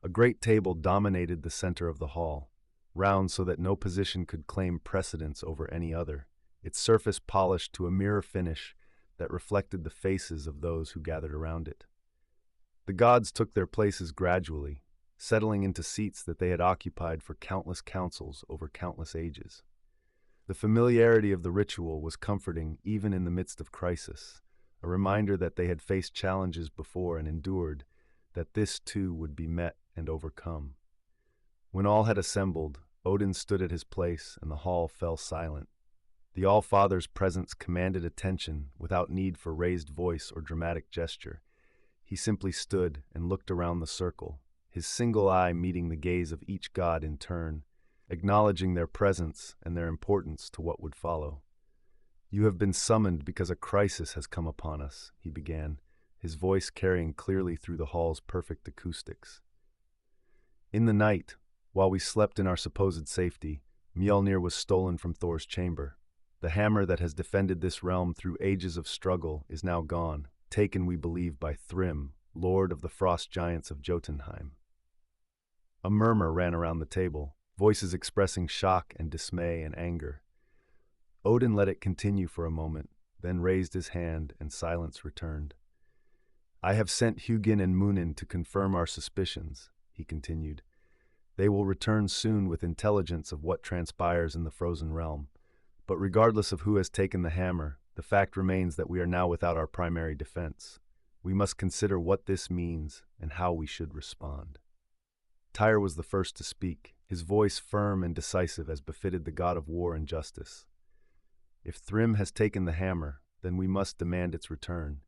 A great table dominated the center of the hall, round so that no position could claim precedence over any other, its surface polished to a mirror finish that reflected the faces of those who gathered around it. The gods took their places gradually, settling into seats that they had occupied for countless councils over countless ages. The familiarity of the ritual was comforting even in the midst of crisis, a reminder that they had faced challenges before and endured, that this too would be met and overcome. When all had assembled, Odin stood at his place and the hall fell silent. The All-Father's presence commanded attention without need for raised voice or dramatic gesture. He simply stood and looked around the circle, his single eye meeting the gaze of each god in turn, acknowledging their presence and their importance to what would follow. "You have been summoned because a crisis has come upon us," he began, his voice carrying clearly through the hall's perfect acoustics. "In the night, while we slept in our supposed safety, Mjölnir was stolen from Thor's chamber. The hammer that has defended this realm through ages of struggle is now gone, taken, we believe, by Thrym, lord of the frost giants of Jotunheim." A murmur ran around the table, voices expressing shock and dismay and anger. Odin let it continue for a moment, then raised his hand and silence returned. "I have sent Hugin and Munin to confirm our suspicions," he continued. "They will return soon with intelligence of what transpires in the frozen realm. But regardless of who has taken the hammer, the fact remains that we are now without our primary defense. We must consider what this means and how we should respond. Tyr was the first to speak, his voice firm and decisive as befitted the god of war and justice. If Thrym has taken the hammer, then we must demand its return.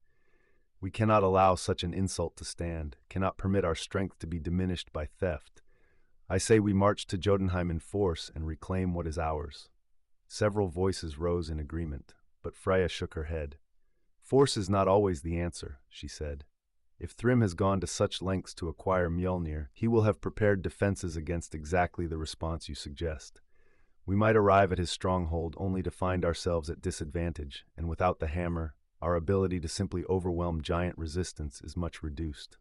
We cannot allow such an insult to stand, cannot permit our strength to be diminished by theft. I say we march to Jotunheim in force and reclaim what is ours. Several voices rose in agreement, but Freya shook her head. Force is not always the answer, she said. If Thrym has gone to such lengths to acquire Mjölnir, he will have prepared defenses against exactly the response you suggest. We might arrive at his stronghold only to find ourselves at disadvantage, and without the hammer, our ability to simply overwhelm giant resistance is much reduced.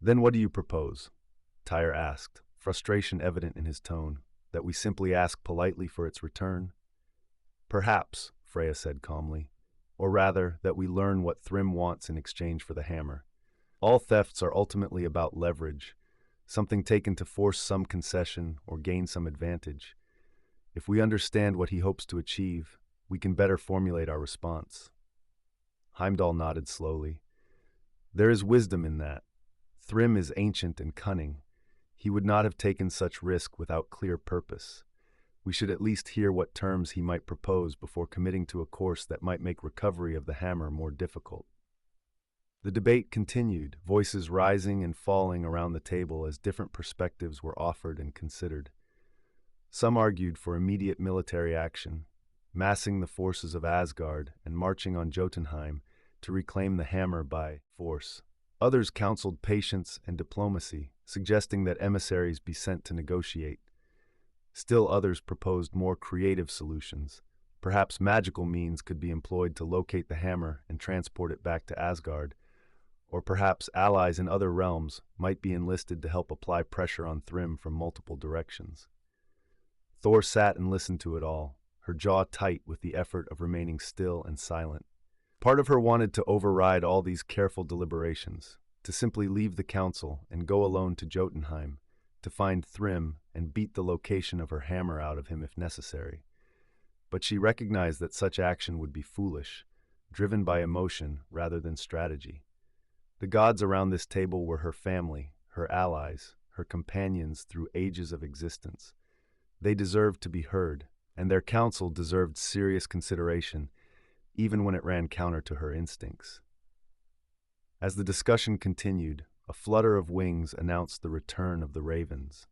Then what do you propose? Tyr asked, frustration evident in his tone. That we simply ask politely for its return? Perhaps, Freya said calmly. Or rather, that we learn what Thrym wants in exchange for the hammer. All thefts are ultimately about leverage, something taken to force some concession or gain some advantage. If we understand what he hopes to achieve, we can better formulate our response. Heimdall nodded slowly. There is wisdom in that. Thrym is ancient and cunning. He would not have taken such risk without clear purpose. We should at least hear what terms he might propose before committing to a course that might make recovery of the hammer more difficult. The debate continued, voices rising and falling around the table as different perspectives were offered and considered. Some argued for immediate military action, massing the forces of Asgard and marching on Jotunheim to reclaim the hammer by force. Others counseled patience and diplomacy, suggesting that emissaries be sent to negotiate. Still others proposed more creative solutions. Perhaps magical means could be employed to locate the hammer and transport it back to Asgard, or perhaps allies in other realms might be enlisted to help apply pressure on Thrym from multiple directions. Thor sat and listened to it all, her jaw tight with the effort of remaining still and silent. Part of her wanted to override all these careful deliberations, to simply leave the council and go alone to Jotunheim, to find Thrym and beat the location of her hammer out of him if necessary. But she recognized that such action would be foolish, driven by emotion rather than strategy. The gods around this table were her family, her allies, her companions through ages of existence. They deserved to be heard, and their counsel deserved serious consideration, even when it ran counter to her instincts. As the discussion continued, a flutter of wings announced the return of the ravens.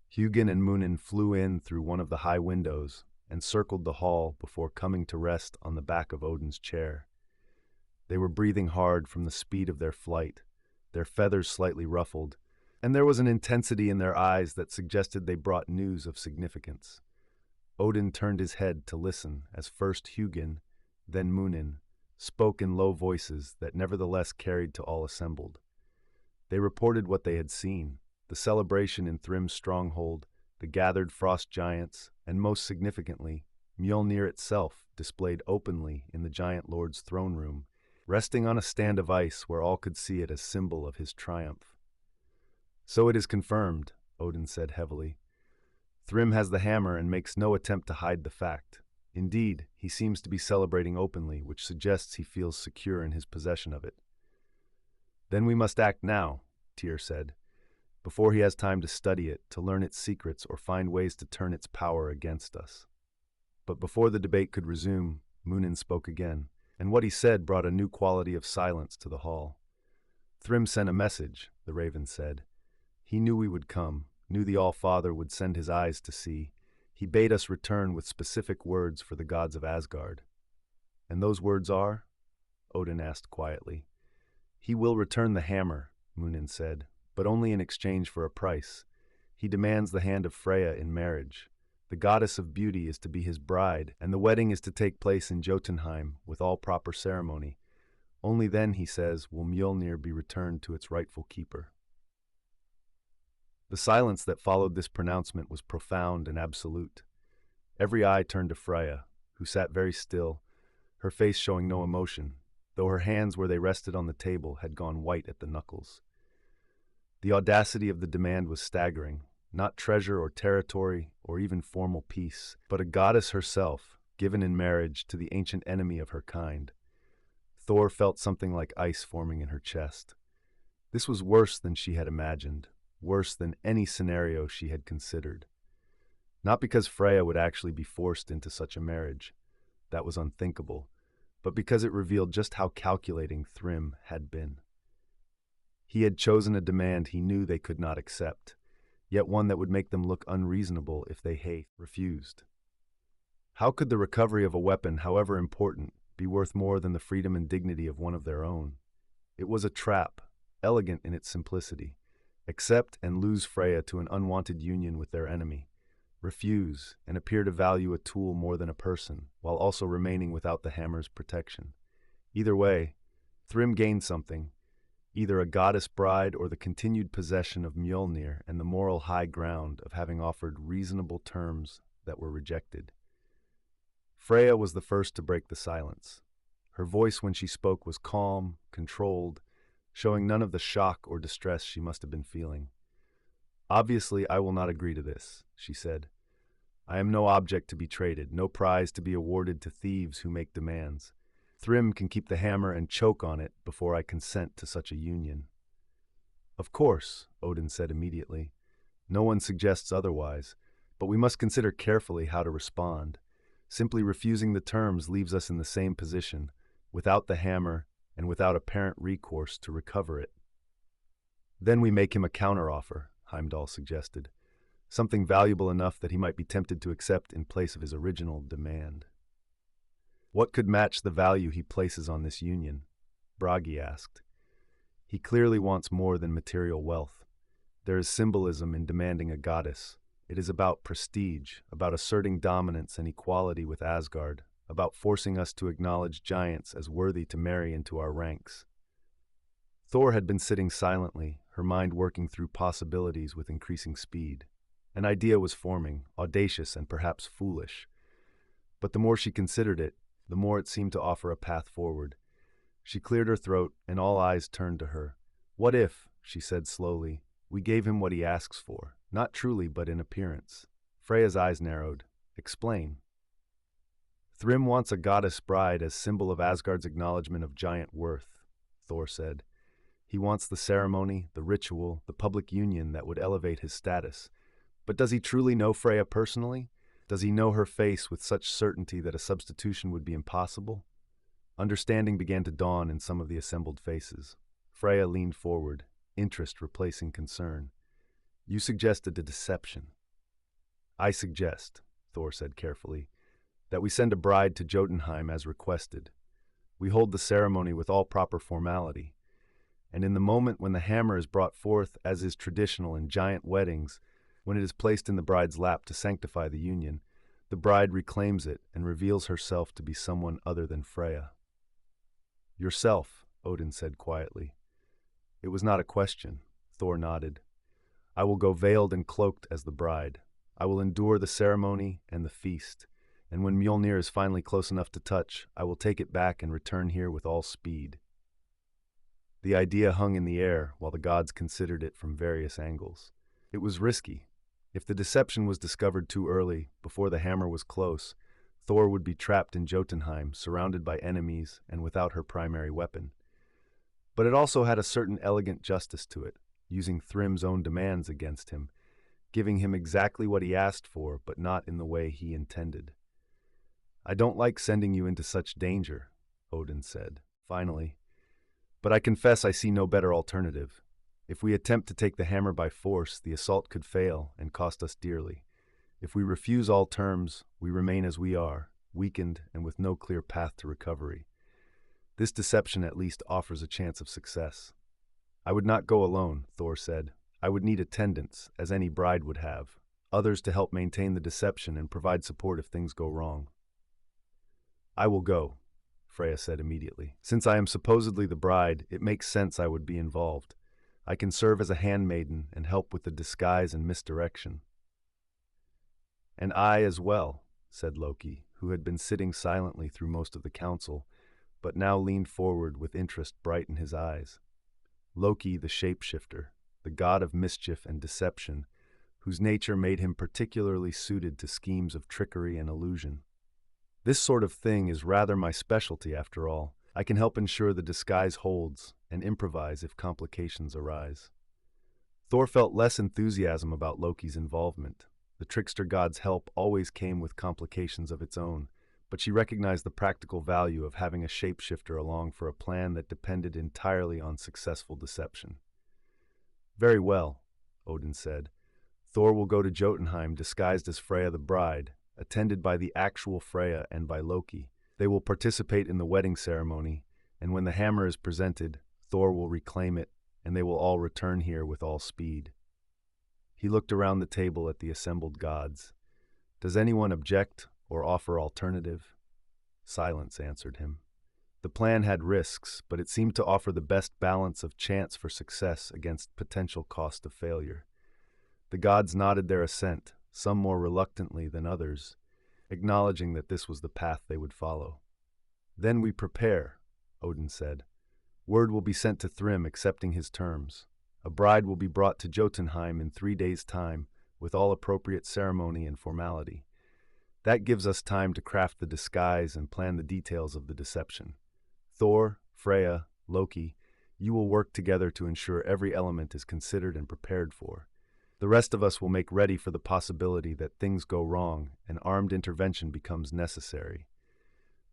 Hugin and Munin flew in through one of the high windows and circled the hall before coming to rest on the back of Odin's chair. They were breathing hard from the speed of their flight, their feathers slightly ruffled, and there was an intensity in their eyes that suggested they brought news of significance. Odin turned his head to listen as first Hugin, then Munin, spoke in low voices that nevertheless carried to all assembled. They reported what they had seen, the celebration in Thrym's stronghold, the gathered frost giants, and most significantly, Mjölnir itself displayed openly in the giant lord's throne room, resting on a stand of ice where all could see it as symbol of his triumph. So it is confirmed, Odin said heavily. Thrym has the hammer and makes no attempt to hide the fact. Indeed, he seems to be celebrating openly, which suggests he feels secure in his possession of it. Then we must act now, Tyr said, before he has time to study it, to learn its secrets, or find ways to turn its power against us. But before the debate could resume, Munin spoke again, and what he said brought a new quality of silence to the hall. Thrym sent a message, the raven said. He knew we would come, knew the All-Father would send his eyes to see. He bade us return with specific words for the gods of Asgard. And those words are? Odin asked quietly. He will return the hammer, Munin said, but only in exchange for a price. He demands the hand of Freya in marriage. The goddess of beauty is to be his bride, and the wedding is to take place in Jotunheim with all proper ceremony. Only then, he says, will Mjölnir be returned to its rightful keeper. The silence that followed this pronouncement was profound and absolute. Every eye turned to Freya, who sat very still, her face showing no emotion, though her hands where they rested on the table had gone white at the knuckles. The audacity of the demand was staggering, not treasure or territory or even formal peace, but a goddess herself, given in marriage to the ancient enemy of her kind. Thor felt something like ice forming in her chest. This was worse than she had imagined, worse than any scenario she had considered. Not because Freya would actually be forced into such a marriage. That was unthinkable, but because it revealed just how calculating Thrym had been. He had chosen a demand he knew they could not accept, yet one that would make them look unreasonable if they refused. How could the recovery of a weapon, however important, be worth more than the freedom and dignity of one of their own? It was a trap, elegant in its simplicity. Accept and lose Freya to an unwanted union with their enemy. Refuse and appear to value a tool more than a person, while also remaining without the hammer's protection. Either way, Thrym gained something, either a goddess bride or the continued possession of Mjölnir and the moral high ground of having offered reasonable terms that were rejected. Freya was the first to break the silence. Her voice when she spoke was calm, controlled, showing none of the shock or distress she must have been feeling. "Obviously, I will not agree to this," she said. "I am no object to be traded, no prize to be awarded to thieves who make demands. Thrym can keep the hammer and choke on it before I consent to such a union." "Of course," Odin said immediately. "No one suggests otherwise, but we must consider carefully how to respond. Simply refusing the terms leaves us in the same position, without the hammer and without apparent recourse to recover it." "Then we make him a counteroffer," Heimdall suggested. "Something valuable enough that he might be tempted to accept in place of his original demand." "What could match the value he places on this union?" Bragi asked. "He clearly wants more than material wealth. There is symbolism in demanding a goddess. It is about prestige, about asserting dominance and equality with Asgard, about forcing us to acknowledge giants as worthy to marry into our ranks." Thor had been sitting silently, her mind working through possibilities with increasing speed. An idea was forming, audacious and perhaps foolish. But the more she considered it, the more it seemed to offer a path forward. She cleared her throat, and all eyes turned to her. "What if," she said slowly, "we gave him what he asks for? Not truly, but in appearance." Freya's eyes narrowed. "Explain." "Thrym wants a goddess bride as symbol of Asgard's acknowledgement of giant worth," Thor said. "He wants the ceremony, the ritual, the public union that would elevate his status. But does he truly know Freya personally? Does he know her face with such certainty that a substitution would be impossible?" Understanding began to dawn in some of the assembled faces. Freya leaned forward, interest replacing concern. "You suggested a deception." "I suggest," Thor said carefully, "that we send a bride to Jotunheim as requested. We hold the ceremony with all proper formality. And in the moment when the hammer is brought forth, as is traditional in giant weddings, when it is placed in the bride's lap to sanctify the union, the bride reclaims it and reveals herself to be someone other than Freya." "Yourself," Odin said quietly. It was not a question. Thor nodded. "I will go veiled and cloaked as the bride. I will endure the ceremony and the feast, and when Mjolnir is finally close enough to touch, I will take it back and return here with all speed." The idea hung in the air while the gods considered it from various angles. It was risky. If the deception was discovered too early, before the hammer was close, Thor would be trapped in Jotunheim, surrounded by enemies and without her primary weapon. But it also had a certain elegant justice to it, using Thrym's own demands against him, giving him exactly what he asked for, but not in the way he intended. "I don't like sending you into such danger," Odin said, finally. "But I confess I see no better alternative. If we attempt to take the hammer by force, the assault could fail and cost us dearly. If we refuse all terms, we remain as we are, weakened and with no clear path to recovery. This deception at least offers a chance of success." "I would not go alone," Thor said. "I would need attendants, as any bride would have, others to help maintain the deception and provide support if things go wrong." "I will go," Freya said immediately. "Since I am supposedly the bride, it makes sense I would be involved. I can serve as a handmaiden and help with the disguise and misdirection." "And I as well," said Loki, who had been sitting silently through most of the council, but now leaned forward with interest bright in his eyes. Loki, the shapeshifter, the god of mischief and deception, whose nature made him particularly suited to schemes of trickery and illusion. This sort of thing is rather my specialty, after all. I can help ensure the disguise holds and improvise if complications arise. Thor felt less enthusiasm about Loki's involvement. The trickster god's help always came with complications of its own, but she recognized the practical value of having a shapeshifter along for a plan that depended entirely on successful deception. "Very well," Odin said. "Thor will go to Jotunheim disguised as Freya the bride, attended by the actual Freya and by Loki. They will participate in the wedding ceremony, and when the hammer is presented, Thor will reclaim it, and they will all return here with all speed." He looked around the table at the assembled gods. "Does anyone object or offer alternative?" Silence answered him. The plan had risks, but it seemed to offer the best balance of chance for success against potential cost of failure. The gods nodded their assent, some more reluctantly than others, acknowledging that this was the path they would follow. "Then we prepare," Odin said. "Word will be sent to Thrym accepting his terms. A bride will be brought to Jotunheim in 3 days' time, with all appropriate ceremony and formality. That gives us time to craft the disguise and plan the details of the deception. Thor, Freya, Loki, you will work together to ensure every element is considered and prepared for. The rest of us will make ready for the possibility that things go wrong and armed intervention becomes necessary.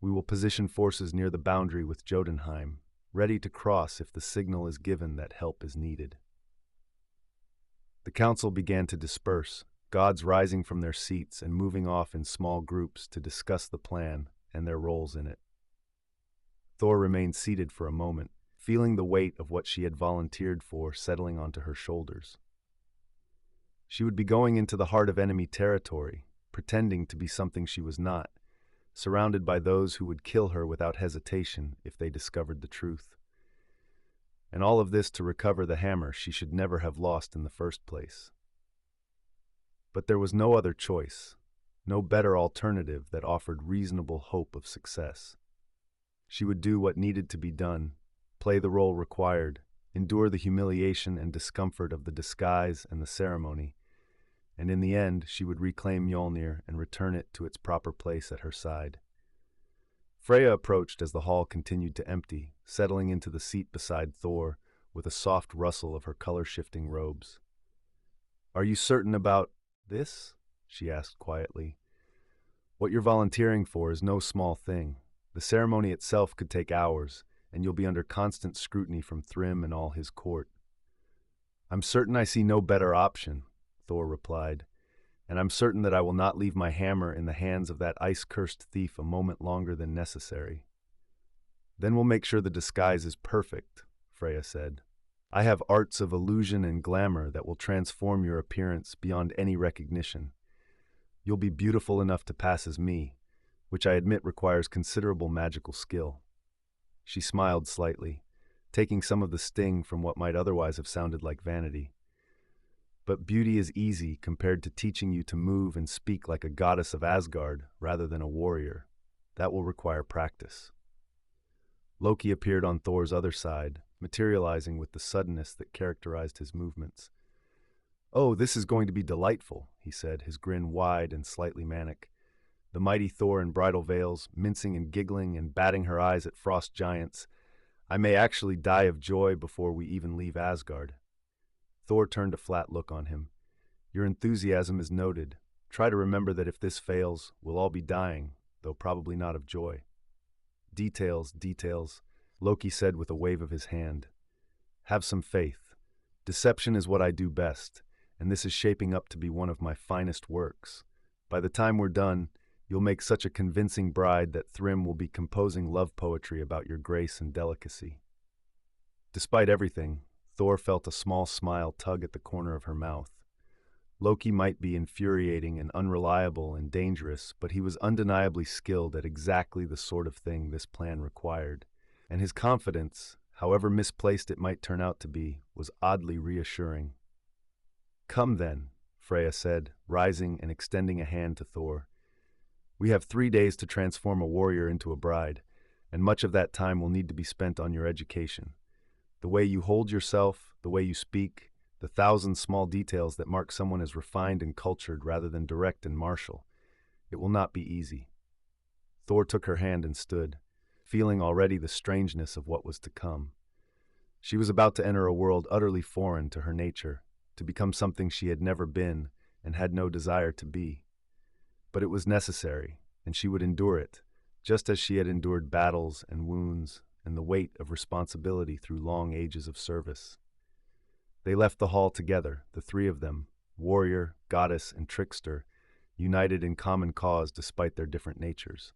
We will position forces near the boundary with Jotunheim, ready to cross if the signal is given that help is needed." The council began to disperse, gods rising from their seats and moving off in small groups to discuss the plan and their roles in it. Thor remained seated for a moment, feeling the weight of what she had volunteered for settling onto her shoulders. She would be going into the heart of enemy territory, pretending to be something she was not, surrounded by those who would kill her without hesitation if they discovered the truth. And all of this to recover the hammer she should never have lost in the first place. But there was no other choice, no better alternative that offered reasonable hope of success. She would do what needed to be done, play the role required, endure the humiliation and discomfort of the disguise and the ceremony, and in the end she would reclaim Mjölnir and return it to its proper place at her side. Freya approached as the hall continued to empty, settling into the seat beside Thor with a soft rustle of her color-shifting robes. "Are you certain about this?" she asked quietly. "What you're volunteering for is no small thing. The ceremony itself could take hours, and you'll be under constant scrutiny from Thrym and all his court." "I'm certain I see no better option," Thor replied, "and I'm certain that I will not leave my hammer in the hands of that ice-cursed thief a moment longer than necessary." "Then we'll make sure the disguise is perfect," Freya said. "I have arts of illusion and glamour that will transform your appearance beyond any recognition. You'll be beautiful enough to pass as me, which I admit requires considerable magical skill." She smiled slightly, taking some of the sting from what might otherwise have sounded like vanity. "But beauty is easy compared to teaching you to move and speak like a goddess of Asgard rather than a warrior. That will require practice." Loki appeared on Thor's other side, materializing with the suddenness that characterized his movements. "Oh, this is going to be delightful," he said, his grin wide and slightly manic. The mighty Thor in bridal veils, mincing and giggling and batting her eyes at frost giants. "I may actually die of joy before we even leave Asgard." Thor turned a flat look on him. "Your enthusiasm is noted. Try to remember that if this fails, we'll all be dying, though probably not of joy." "Details, details," Loki said with a wave of his hand. "Have some faith. Deception is what I do best, and this is shaping up to be one of my finest works. By the time we're done, you'll make such a convincing bride that Thrym will be composing love poetry about your grace and delicacy." Despite everything, Thor felt a small smile tug at the corner of her mouth. Loki might be infuriating and unreliable and dangerous, but he was undeniably skilled at exactly the sort of thing this plan required, and his confidence, however misplaced it might turn out to be, was oddly reassuring. "Come then," Freya said, rising and extending a hand to Thor. "We have 3 days to transform a warrior into a bride, and much of that time will need to be spent on your education. The way you hold yourself, the way you speak, the thousand small details that mark someone as refined and cultured rather than direct and martial. It will not be easy. Thor took her hand and stood, feeling already the strangeness of what was to come. She was about to enter a world utterly foreign to her nature, to become something she had never been and had no desire to be. But it was necessary, and she would endure it, just as she had endured battles and wounds and the weight of responsibility through long ages of service. They left the hall together, the three of them, warrior, goddess, and trickster, united in common cause despite their different natures.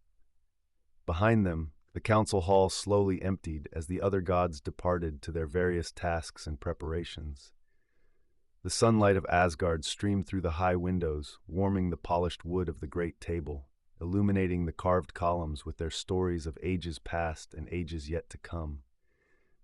Behind them, the council hall slowly emptied as the other gods departed to their various tasks and preparations. The sunlight of Asgard streamed through the high windows, warming the polished wood of the great table, illuminating the carved columns with their stories of ages past and ages yet to come.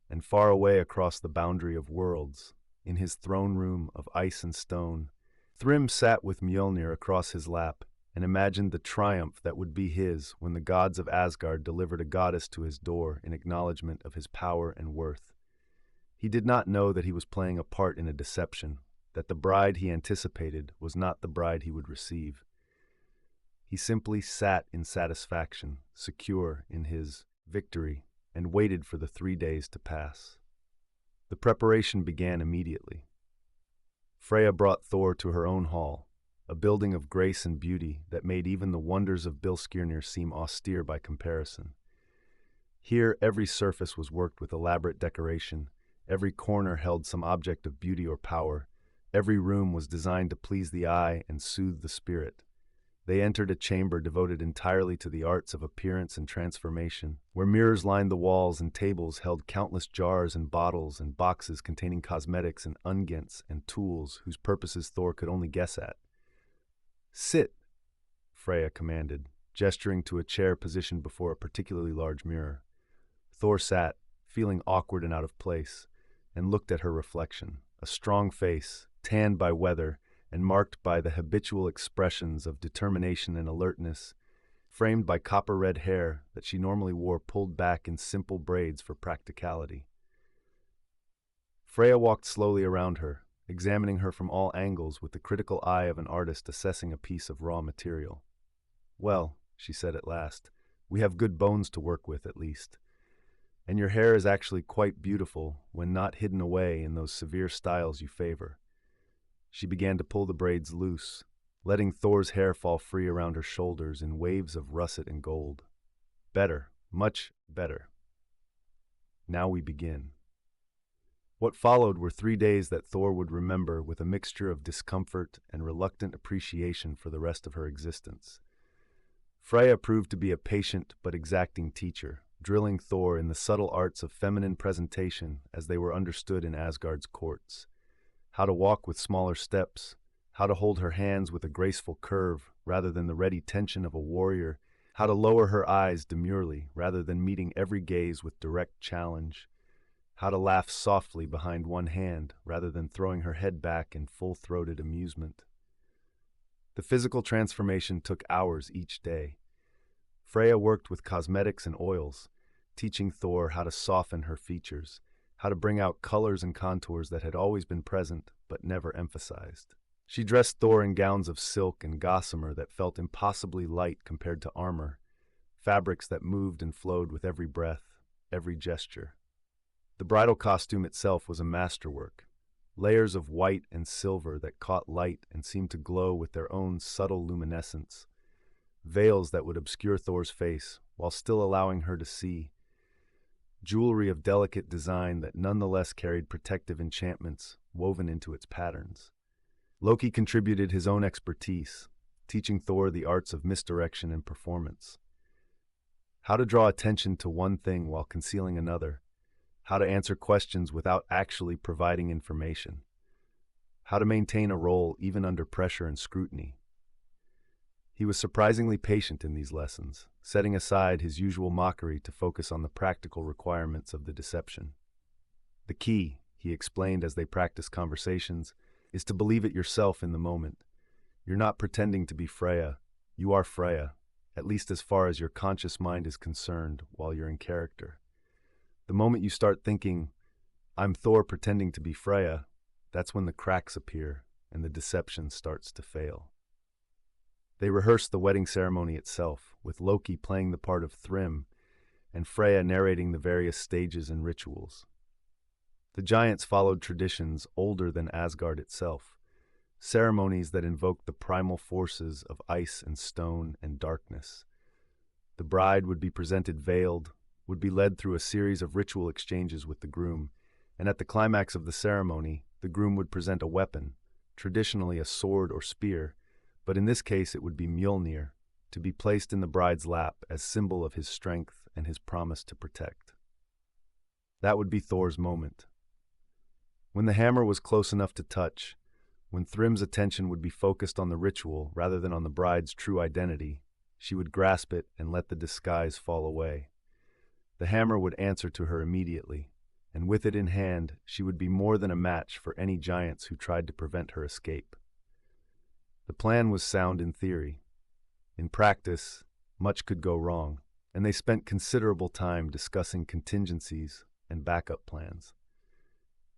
And far away across the boundary of worlds, in his throne room of ice and stone, Thrym sat with Mjölnir across his lap and imagined the triumph that would be his when the gods of Asgard delivered a goddess to his door in acknowledgement of his power and worth. He did not know that he was playing a part in a deception, that the bride he anticipated was not the bride he would receive. He simply sat in satisfaction, secure in his victory, and waited for the 3 days to pass. The preparation began immediately. Freya brought Thor to her own hall, a building of grace and beauty that made even the wonders of Mjölnir seem austere by comparison. Here every surface was worked with elaborate decoration, every corner held some object of beauty or power, every room was designed to please the eye and soothe the spirit. They entered a chamber devoted entirely to the arts of appearance and transformation, where mirrors lined the walls and tables held countless jars and bottles and boxes containing cosmetics and unguents and tools whose purposes Thor could only guess at. "Sit," Freya commanded, gesturing to a chair positioned before a particularly large mirror. Thor sat, feeling awkward and out of place, and looked at her reflection, a strong face, tanned by weather, and marked by the habitual expressions of determination and alertness, framed by copper-red hair that she normally wore pulled back in simple braids for practicality. Freya walked slowly around her, examining her from all angles with the critical eye of an artist assessing a piece of raw material. "Well," she said at last, "we have good bones to work with, at least. And your hair is actually quite beautiful when not hidden away in those severe styles you favor." She began to pull the braids loose, letting Thor's hair fall free around her shoulders in waves of russet and gold. "Better, much better. Now we begin." What followed were 3 days that Thor would remember with a mixture of discomfort and reluctant appreciation for the rest of her existence. Freya proved to be a patient but exacting teacher, drilling Thor in the subtle arts of feminine presentation as they were understood in Asgard's courts. How to walk with smaller steps, how to hold her hands with a graceful curve rather than the ready tension of a warrior, how to lower her eyes demurely rather than meeting every gaze with direct challenge, how to laugh softly behind one hand rather than throwing her head back in full-throated amusement. The physical transformation took hours each day. Freya worked with cosmetics and oils, teaching Thor how to soften her features, how to bring out colors and contours that had always been present but never emphasized. She dressed Thor in gowns of silk and gossamer that felt impossibly light compared to armor, fabrics that moved and flowed with every breath, every gesture. The bridal costume itself was a masterwork, layers of white and silver that caught light and seemed to glow with their own subtle luminescence, veils that would obscure Thor's face while still allowing her to see, jewelry of delicate design that nonetheless carried protective enchantments woven into its patterns. Loki contributed his own expertise, teaching Thor the arts of misdirection and performance. How to draw attention to one thing while concealing another, how to answer questions without actually providing information, how to maintain a role even under pressure and scrutiny. He was surprisingly patient in these lessons, setting aside his usual mockery to focus on the practical requirements of the deception. "The key," he explained as they practiced conversations, "is to believe it yourself in the moment. You're not pretending to be Freya. You are Freya, at least as far as your conscious mind is concerned while you're in character. The moment you start thinking, 'I'm Thor pretending to be Freya,' That's when the cracks appear and the deception starts to fail. They rehearse the wedding ceremony itself, with Loki playing the part of Thrym and Freya narrating the various stages and rituals. The giants followed traditions older than Asgard itself, ceremonies that invoked the primal forces of ice and stone and darkness. The bride would be presented veiled, would be led through a series of ritual exchanges with the groom, and at the climax of the ceremony, the groom would present a weapon, traditionally a sword or spear, but in this case it would be Mjölnir, to be placed in the bride's lap as symbol of his strength and his promise to protect. That would be Thor's moment. When the hammer was close enough to touch, when Thrym's attention would be focused on the ritual rather than on the bride's true identity, she would grasp it and let the disguise fall away. The hammer would answer to her immediately, and with it in hand, she would be more than a match for any giants who tried to prevent her escape. The plan was sound in theory. In practice, much could go wrong, and they spent considerable time discussing contingencies and backup plans.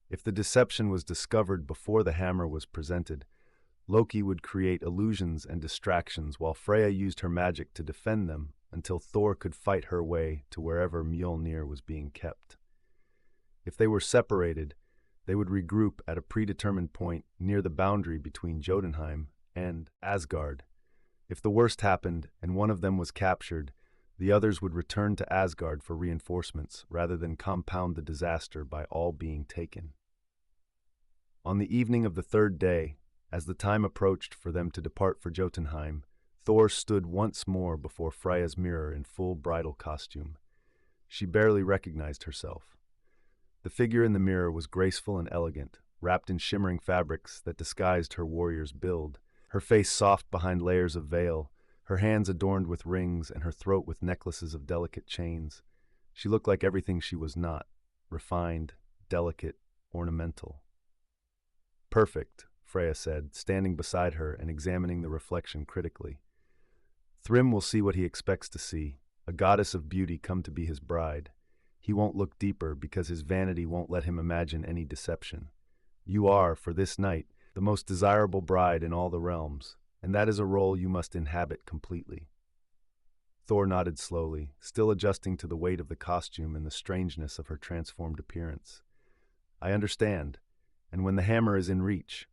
If the deception was discovered before the hammer was presented, Loki would create illusions and distractions while Freya used her magic to defend them until Thor could fight her way to wherever Mjölnir was being kept. If they were separated, they would regroup at a predetermined point near the boundary between Jotunheim and Asgard. If the worst happened and one of them was captured, the others would return to Asgard for reinforcements rather than compound the disaster by all being taken. On the evening of the third day, as the time approached for them to depart for Jotunheim, Thor stood once more before Freya's mirror in full bridal costume. She barely recognized herself. The figure in the mirror was graceful and elegant, wrapped in shimmering fabrics that disguised her warrior's build, her face soft behind layers of veil, her hands adorned with rings and her throat with necklaces of delicate chains. She looked like everything she was not: refined, delicate, ornamental. "Perfect," Freya said, standing beside her and examining the reflection critically. "Thrym will see what he expects to see, a goddess of beauty come to be his bride. He won't look deeper because his vanity won't let him imagine any deception. You are, for this night, the most desirable bride in all the realms, and that is a role you must inhabit completely." Thor nodded slowly, still adjusting to the weight of the costume and the strangeness of her transformed appearance. "I understand, and when the hammer is in reach,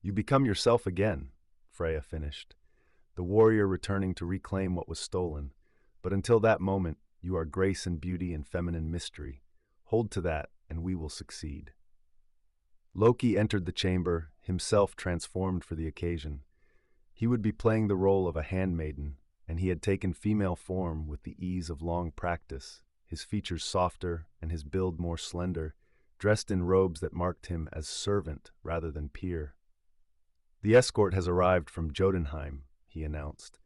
you become yourself again," Freya finished, the warrior returning to reclaim what was stolen. "But until that moment, you are grace and beauty and feminine mystery. Hold to that, and we will succeed." Loki entered the chamber, himself transformed for the occasion. He would be playing the role of a handmaiden, and he had taken female form with the ease of long practice, his features softer and his build more slender, dressed in robes that marked him as servant rather than peer. "The escort has arrived from Jotunheim," he announced.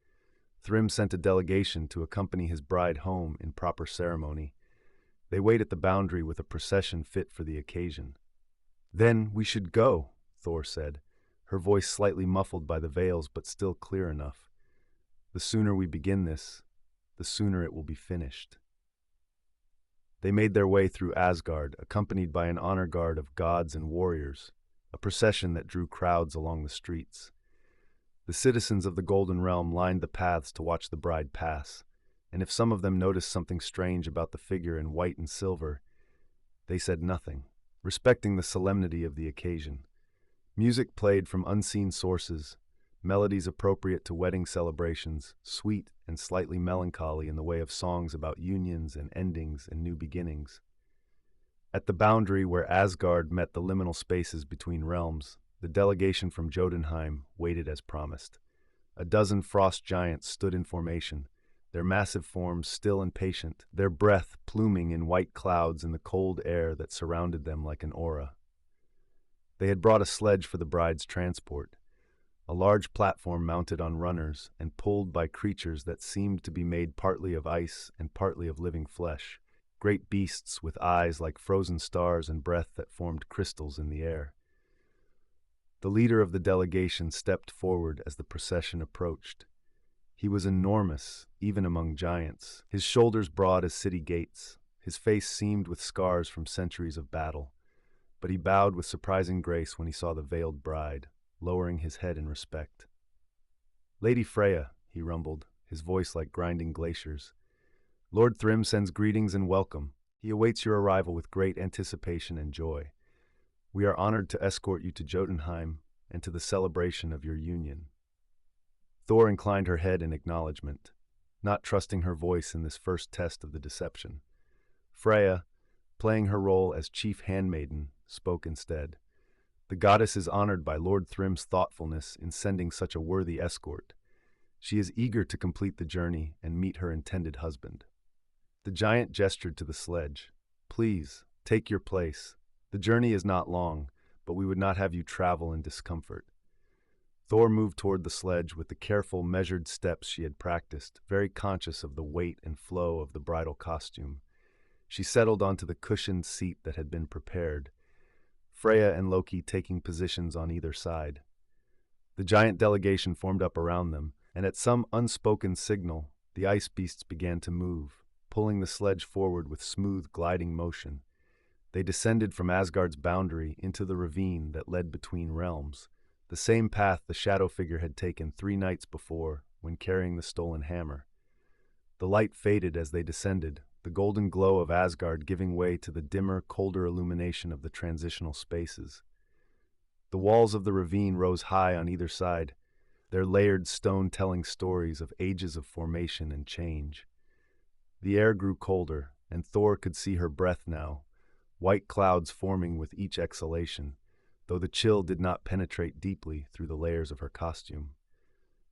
Thrym sent a delegation to accompany his bride home in proper ceremony. They wait at the boundary with a procession fit for the occasion. "Then we should go," Thor said, her voice slightly muffled by the veils but still clear enough. "The sooner we begin this, the sooner it will be finished." They made their way through Asgard, accompanied by an honor guard of gods and warriors, a procession that drew crowds along the streets. The citizens of the Golden Realm lined the paths to watch the bride pass, and if some of them noticed something strange about the figure in white and silver, they said nothing, respecting the solemnity of the occasion. Music played from unseen sources, melodies appropriate to wedding celebrations, sweet and slightly melancholy in the way of songs about unions and endings and new beginnings. At the boundary where Asgard met the liminal spaces between realms, the delegation from Jotunheim waited as promised. A dozen frost giants stood in formation, their massive forms still and patient, their breath pluming in white clouds in the cold air that surrounded them like an aura. They had brought a sledge for the bride's transport, a large platform mounted on runners and pulled by creatures that seemed to be made partly of ice and partly of living flesh, great beasts with eyes like frozen stars and breath that formed crystals in the air. The leader of the delegation stepped forward as the procession approached. He was enormous, even among giants, his shoulders broad as city gates, his face seamed with scars from centuries of battle. but he bowed with surprising grace when he saw the veiled bride, lowering his head in respect. "Lady Freya," he rumbled, his voice like grinding glaciers, "Lord Thrym sends greetings and welcome. He awaits your arrival with great anticipation and joy. We are honored to escort you to Jotunheim and to the celebration of your union." Thor inclined her head in acknowledgement, not trusting her voice in this first test of the deception. Freya, playing her role as chief handmaiden, spoke instead. "The goddess is honored by Lord Thrym's thoughtfulness in sending such a worthy escort. She is eager to complete the journey and meet her intended husband." The giant gestured to the sledge. "Please, take your place. The journey is not long, but we would not have you travel in discomfort." Thor moved toward the sledge with the careful, measured steps she had practiced, very conscious of the weight and flow of the bridal costume. She settled onto the cushioned seat that had been prepared, Freya and Loki taking positions on either side. The giant delegation formed up around them, and at some unspoken signal, the ice beasts began to move, pulling the sledge forward with smooth, gliding motion. They descended from Asgard's boundary into the ravine that led between realms, the same path the shadow figure had taken 3 nights before when carrying the stolen hammer. The light faded as they descended, the golden glow of Asgard giving way to the dimmer, colder illumination of the transitional spaces. The walls of the ravine rose high on either side, their layered stone telling stories of ages of formation and change. The air grew colder, and Thor could see her breath now, white clouds forming with each exhalation, though the chill did not penetrate deeply through the layers of her costume.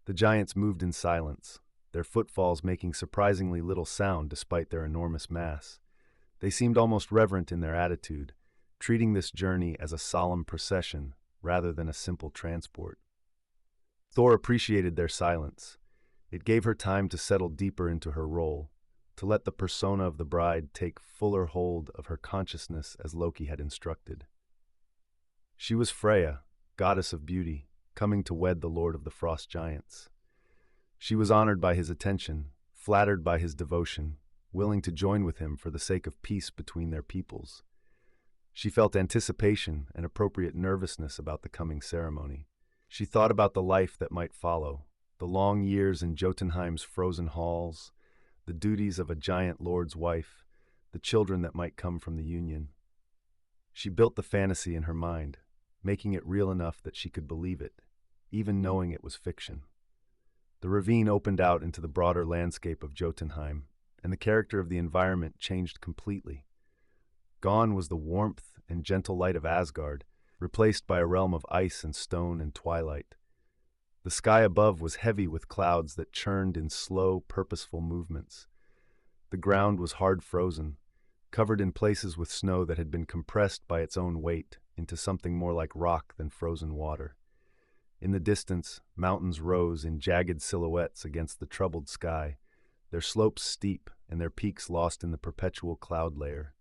The giants moved in silence, their footfalls making surprisingly little sound despite their enormous mass. They seemed almost reverent in their attitude, treating this journey as a solemn procession rather than a simple transport. Thor appreciated their silence. It gave her time to settle deeper into her role, to let the persona of the bride take fuller hold of her consciousness as Loki had instructed. She was Freya, goddess of beauty, coming to wed the lord of the frost giants. She was honored by his attention, flattered by his devotion, willing to join with him for the sake of peace between their peoples. She felt anticipation and appropriate nervousness about the coming ceremony. She thought about the life that might follow, the long years in Jotunheim's frozen halls, the duties of a giant lord's wife, the children that might come from the union. She built the fantasy in her mind, making it real enough that she could believe it, even knowing it was fiction. The ravine opened out into the broader landscape of Jotunheim, and the character of the environment changed completely. Gone was the warmth and gentle light of Asgard, replaced by a realm of ice and stone and twilight. The sky above was heavy with clouds that churned in slow, purposeful movements. The ground was hard frozen, covered in places with snow that had been compressed by its own weight into something more like rock than frozen water. In the distance, mountains rose in jagged silhouettes against the troubled sky, their slopes steep and their peaks lost in the perpetual cloud layer.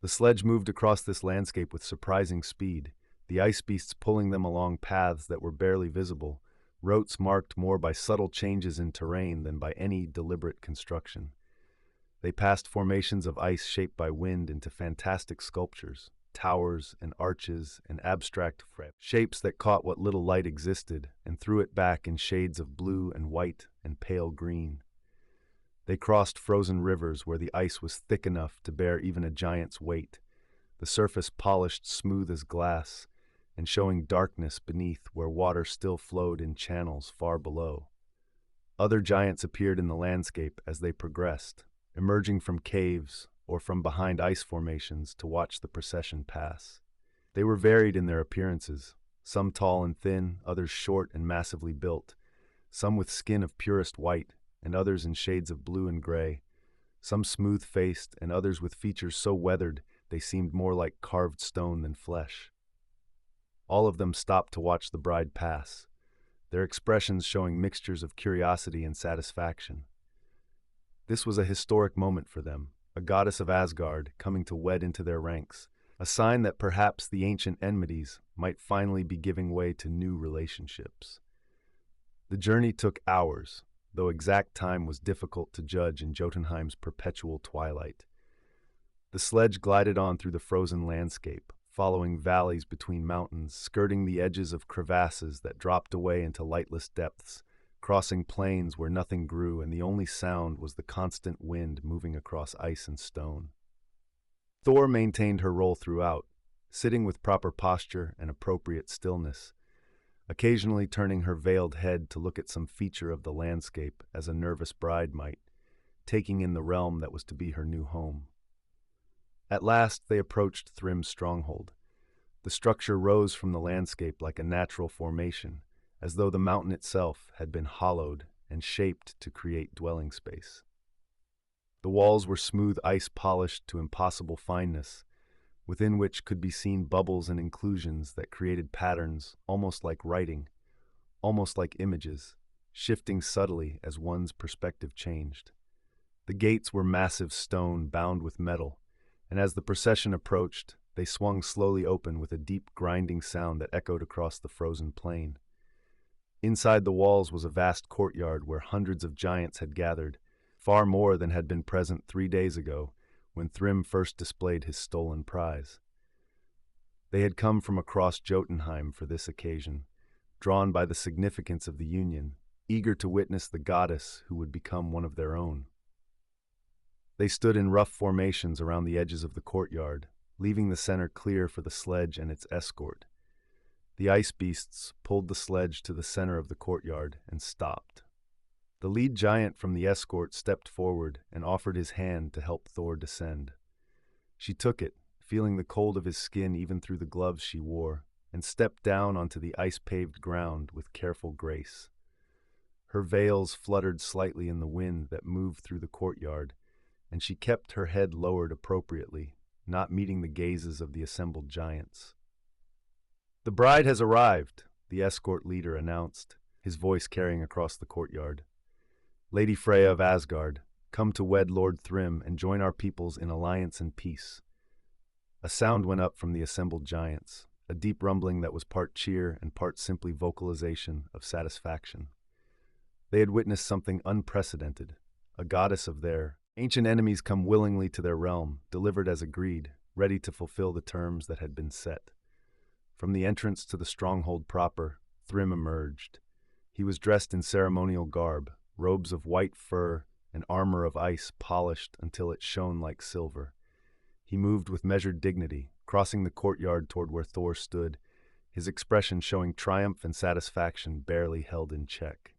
The sledge moved across this landscape with surprising speed, the ice beasts pulling them along paths that were barely visible, routes marked more by subtle changes in terrain than by any deliberate construction. They passed formations of ice shaped by wind into fantastic sculptures, towers and arches and abstract shapes that caught what little light existed and threw it back in shades of blue and white and pale green. They crossed frozen rivers where the ice was thick enough to bear even a giant's weight, the surface polished smooth as glass, and showing darkness beneath where water still flowed in channels far below. Other giants appeared in the landscape as they progressed, emerging from caves or from behind ice formations to watch the procession pass. They were varied in their appearances, some tall and thin, others short and massively built, some with skin of purest white, and others in shades of blue and gray, some smooth-faced and others with features so weathered they seemed more like carved stone than flesh. All of them stopped to watch the bride pass, their expressions showing mixtures of curiosity and satisfaction. This was a historic moment for them, a goddess of Asgard coming to wed into their ranks, a sign that perhaps the ancient enmities might finally be giving way to new relationships. The journey took hours, though exact time was difficult to judge in Jotunheim's perpetual twilight. The sledge glided on through the frozen landscape, following valleys between mountains, skirting the edges of crevasses that dropped away into lightless depths, crossing plains where nothing grew and the only sound was the constant wind moving across ice and stone. Thor maintained her role throughout, sitting with proper posture and appropriate stillness, occasionally turning her veiled head to look at some feature of the landscape as a nervous bride might, taking in the realm that was to be her new home. At last they approached Thrym's stronghold. The structure rose from the landscape like a natural formation, as though the mountain itself had been hollowed and shaped to create dwelling space. The walls were smooth ice polished to impossible fineness, within which could be seen bubbles and inclusions that created patterns almost like writing, almost like images, shifting subtly as one's perspective changed. The gates were massive stone bound with metal, and as the procession approached, they swung slowly open with a deep grinding sound that echoed across the frozen plain. Inside the walls was a vast courtyard where hundreds of giants had gathered, far more than had been present 3 days ago, when Thrym first displayed his stolen prize. They had come from across Jotunheim for this occasion, drawn by the significance of the union, eager to witness the goddess who would become one of their own. They stood in rough formations around the edges of the courtyard, leaving the center clear for the sledge and its escort. The ice beasts pulled the sledge to the center of the courtyard and stopped. The lead giant from the escort stepped forward and offered his hand to help Thor descend. She took it, feeling the cold of his skin even through the gloves she wore, and stepped down onto the ice-paved ground with careful grace. Her veils fluttered slightly in the wind that moved through the courtyard, and she kept her head lowered appropriately, not meeting the gazes of the assembled giants. "The bride has arrived," the escort leader announced, his voice carrying across the courtyard. "Lady Freya of Asgard, come to wed Lord Thrym and join our peoples in alliance and peace." A sound went up from the assembled giants, a deep rumbling that was part cheer and part simply vocalization of satisfaction. They had witnessed something unprecedented, a goddess of their ancient enemies come willingly to their realm, delivered as agreed, ready to fulfill the terms that had been set. From the entrance to the stronghold proper, Thrym emerged. He was dressed in ceremonial garb, robes of white fur and armor of ice polished until it shone like silver. He moved with measured dignity, crossing the courtyard toward where Thor stood, his expression showing triumph and satisfaction barely held in check.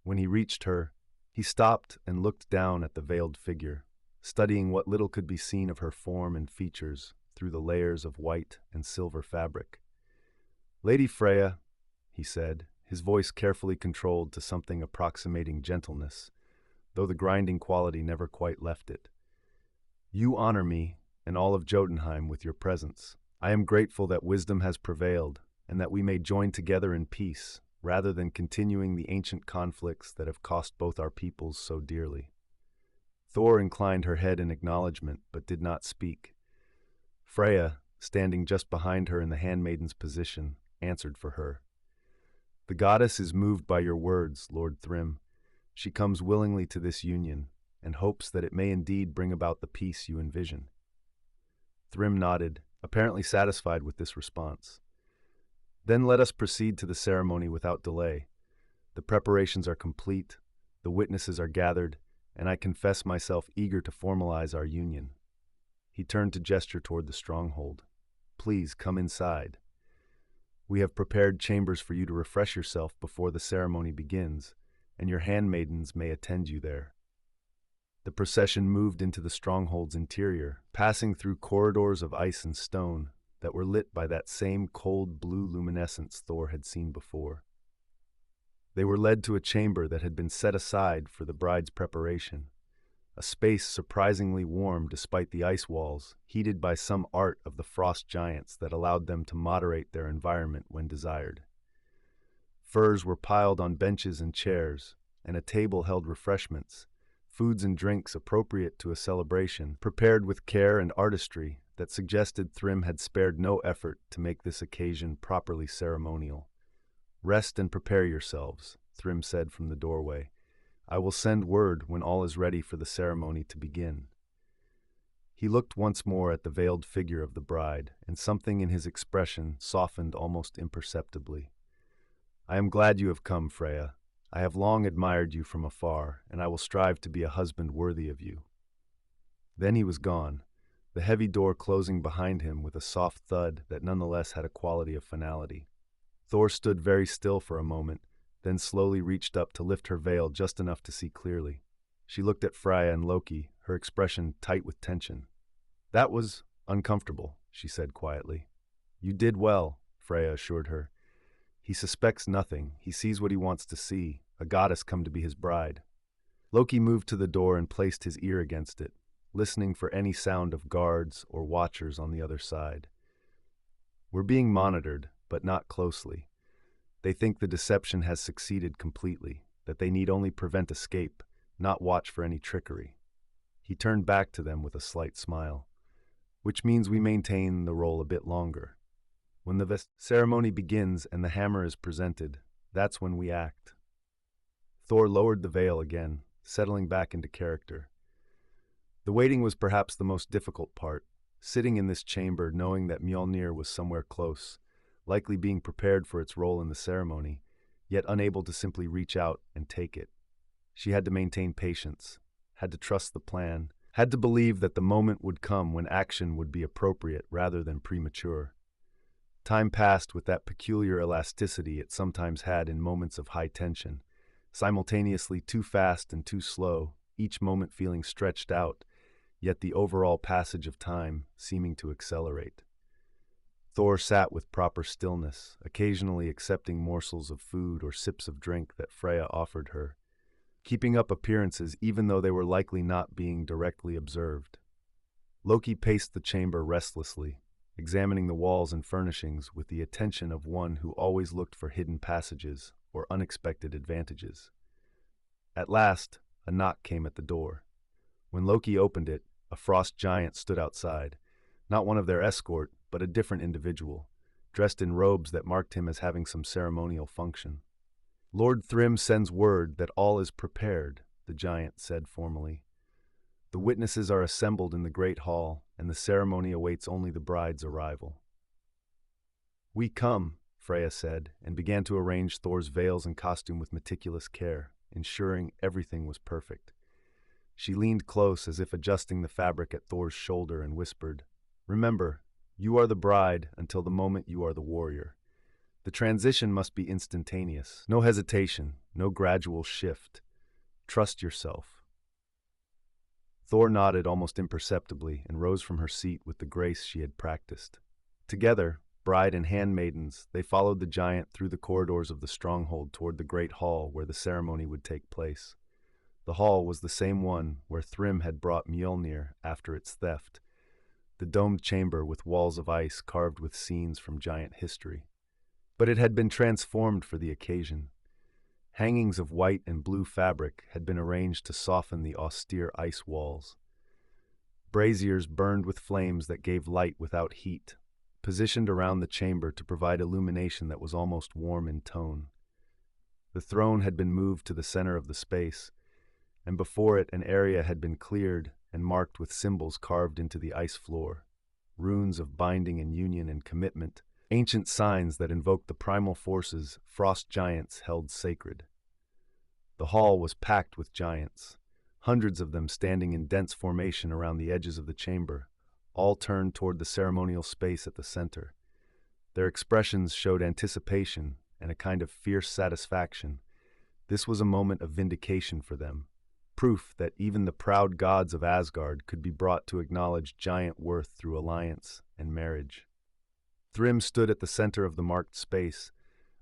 When he reached her, he stopped and looked down at the veiled figure, studying what little could be seen of her form and features through the layers of white and silver fabric. "Lady Freya," he said, his voice carefully controlled to something approximating gentleness, though the grinding quality never quite left it. "You honor me and all of Jotunheim with your presence. I am grateful that wisdom has prevailed and that we may join together in peace, rather than continuing the ancient conflicts that have cost both our peoples so dearly." Thor inclined her head in acknowledgement, but did not speak. Freya, standing just behind her in the handmaiden's position, answered for her. "The goddess is moved by your words, Lord Thrym. She comes willingly to this union, and hopes that it may indeed bring about the peace you envision." Thrym nodded, apparently satisfied with this response. "Then let us proceed to the ceremony without delay. The preparations are complete, the witnesses are gathered, and I confess myself eager to formalize our union." He turned to gesture toward the stronghold. "Please come inside. We have prepared chambers for you to refresh yourself before the ceremony begins, and your handmaidens may attend you there." The procession moved into the stronghold's interior, passing through corridors of ice and stone that were lit by that same cold blue luminescence Thor had seen before. They were led to a chamber that had been set aside for the bride's preparation, a space surprisingly warm despite the ice walls, heated by some art of the frost giants that allowed them to moderate their environment when desired. Furs were piled on benches and chairs, and a table held refreshments, foods and drinks appropriate to a celebration, prepared with care and artistry that suggested Thrym had spared no effort to make this occasion properly ceremonial. "Rest and prepare yourselves," Thrym said from the doorway. "I will send word when all is ready for the ceremony to begin." He looked once more at the veiled figure of the bride, and something in his expression softened almost imperceptibly. "I am glad you have come, Freya. I have long admired you from afar, and I will strive to be a husband worthy of you." Then he was gone, the heavy door closing behind him with a soft thud that nonetheless had a quality of finality. Thor stood very still for a moment, then slowly reached up to lift her veil just enough to see clearly. She looked at Freya and Loki, her expression tight with tension. "That was uncomfortable," she said quietly. "You did well," Freya assured her. "He suspects nothing. He sees what he wants to see, a goddess come to be his bride." Loki moved to the door and placed his ear against it, listening for any sound of guards or watchers on the other side. "We're being monitored, but not closely. They think the deception has succeeded completely, that they need only prevent escape, not watch for any trickery." He turned back to them with a slight smile. "Which means we maintain the role a bit longer. When the ceremony begins and the hammer is presented, that's when we act." Thor lowered the veil again, settling back into character. The waiting was perhaps the most difficult part, sitting in this chamber knowing that Mjölnir was somewhere close, likely being prepared for its role in the ceremony, yet unable to simply reach out and take it. She had to maintain patience, had to trust the plan, had to believe that the moment would come when action would be appropriate rather than premature. Time passed with that peculiar elasticity it sometimes had in moments of high tension, simultaneously too fast and too slow, each moment feeling stretched out, yet the overall passage of time seeming to accelerate. Thor sat with proper stillness, occasionally accepting morsels of food or sips of drink that Freya offered her, keeping up appearances even though they were likely not being directly observed. Loki paced the chamber restlessly, examining the walls and furnishings with the attention of one who always looked for hidden passages or unexpected advantages. At last, a knock came at the door. When Loki opened it, a frost giant stood outside, not one of their escort, but a different individual, dressed in robes that marked him as having some ceremonial function. "Lord Thrym sends word that all is prepared," the giant said formally. "The witnesses are assembled in the great hall, and the ceremony awaits only the bride's arrival." "We come," Freya said, and began to arrange Thor's veils and costume with meticulous care, ensuring everything was perfect. She leaned close as if adjusting the fabric at Thor's shoulder and whispered, "Remember, you are the bride until the moment you are the warrior. The transition must be instantaneous. No hesitation, no gradual shift. Trust yourself." Thor nodded almost imperceptibly and rose from her seat with the grace she had practiced. Together, bride and handmaidens, they followed the giant through the corridors of the stronghold toward the great hall where the ceremony would take place. The hall was the same one where Thrym had brought Mjölnir after its theft, the domed chamber with walls of ice carved with scenes from giant history. But it had been transformed for the occasion. Hangings of white and blue fabric had been arranged to soften the austere ice walls. Braziers burned with flames that gave light without heat, positioned around the chamber to provide illumination that was almost warm in tone. The throne had been moved to the center of the space, and before it an area had been cleared and marked with symbols carved into the ice floor, runes of binding and union and commitment, ancient signs that invoked the primal forces frost giants held sacred. The hall was packed with giants, hundreds of them standing in dense formation around the edges of the chamber, all turned toward the ceremonial space at the center. Their expressions showed anticipation and a kind of fierce satisfaction. This was a moment of vindication for them, proof that even the proud gods of Asgard could be brought to acknowledge giant worth through alliance and marriage. Thrym stood at the center of the marked space,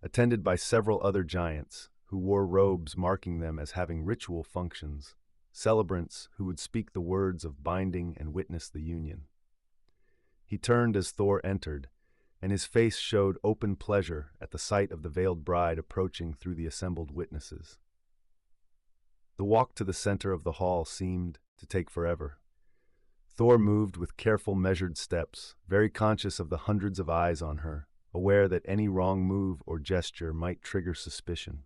attended by several other giants, who wore robes marking them as having ritual functions, celebrants who would speak the words of binding and witness the union. He turned as Thor entered, and his face showed open pleasure at the sight of the veiled bride approaching through the assembled witnesses. The walk to the center of the hall seemed to take forever. Thor moved with careful, measured steps, very conscious of the hundreds of eyes on her, aware that any wrong move or gesture might trigger suspicion.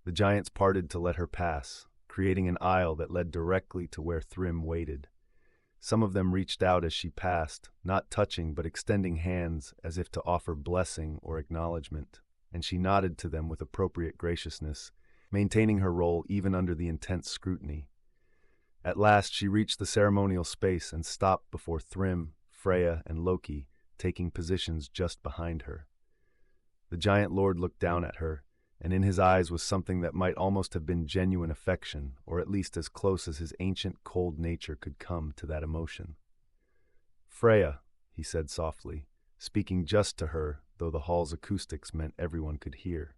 The giants parted to let her pass, creating an aisle that led directly to where Thrym waited. Some of them reached out as she passed, not touching but extending hands as if to offer blessing or acknowledgement, and she nodded to them with appropriate graciousness, maintaining her role even under the intense scrutiny. At last she reached the ceremonial space and stopped before Thrym, Freya, and Loki, taking positions just behind her. The giant lord looked down at her, and in his eyes was something that might almost have been genuine affection, or at least as close as his ancient, cold nature could come to that emotion. "Freya," he said softly, speaking just to her, though the hall's acoustics meant everyone could hear.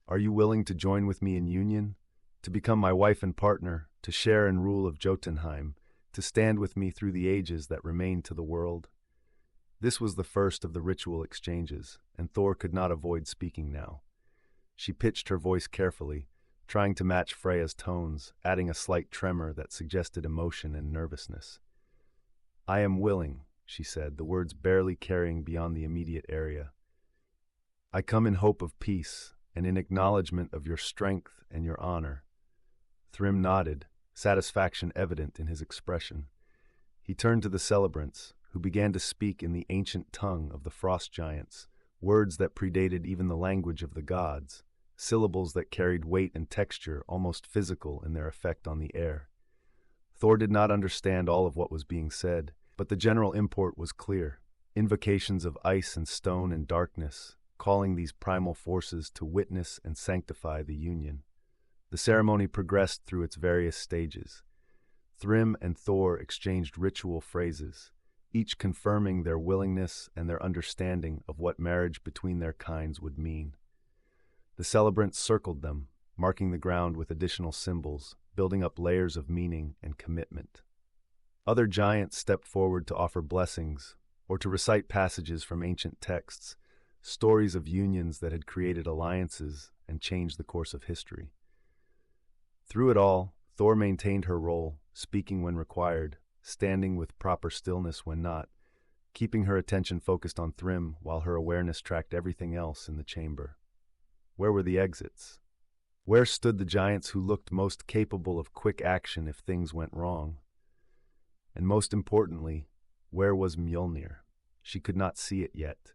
"Are you willing to join with me in union? To become my wife and partner, to share in rule of Jotunheim, to stand with me through the ages that remain to the world?" This was the first of the ritual exchanges, and Thor could not avoid speaking now. She pitched her voice carefully, trying to match Freya's tones, adding a slight tremor that suggested emotion and nervousness. "I am willing," she said, the words barely carrying beyond the immediate area. "I come in hope of peace, and in acknowledgement of your strength and your honor." Thrym nodded, satisfaction evident in his expression. He turned to the celebrants, who began to speak in the ancient tongue of the frost giants, words that predated even the language of the gods, syllables that carried weight and texture almost physical in their effect on the air. Thor did not understand all of what was being said, but the general import was clear. Invocations of ice and stone and darkness, calling these primal forces to witness and sanctify the union. The ceremony progressed through its various stages. Thrym and Thor exchanged ritual phrases, each confirming their willingness and their understanding of what marriage between their kinds would mean. The celebrants circled them, marking the ground with additional symbols, building up layers of meaning and commitment. Other giants stepped forward to offer blessings, or to recite passages from ancient texts, stories of unions that had created alliances and changed the course of history. Through it all, Thor maintained her role, speaking when required, standing with proper stillness when not, keeping her attention focused on Thrym while her awareness tracked everything else in the chamber. Where were the exits? Where stood the giants who looked most capable of quick action if things went wrong? And most importantly, where was Mjölnir? She could not see it yet.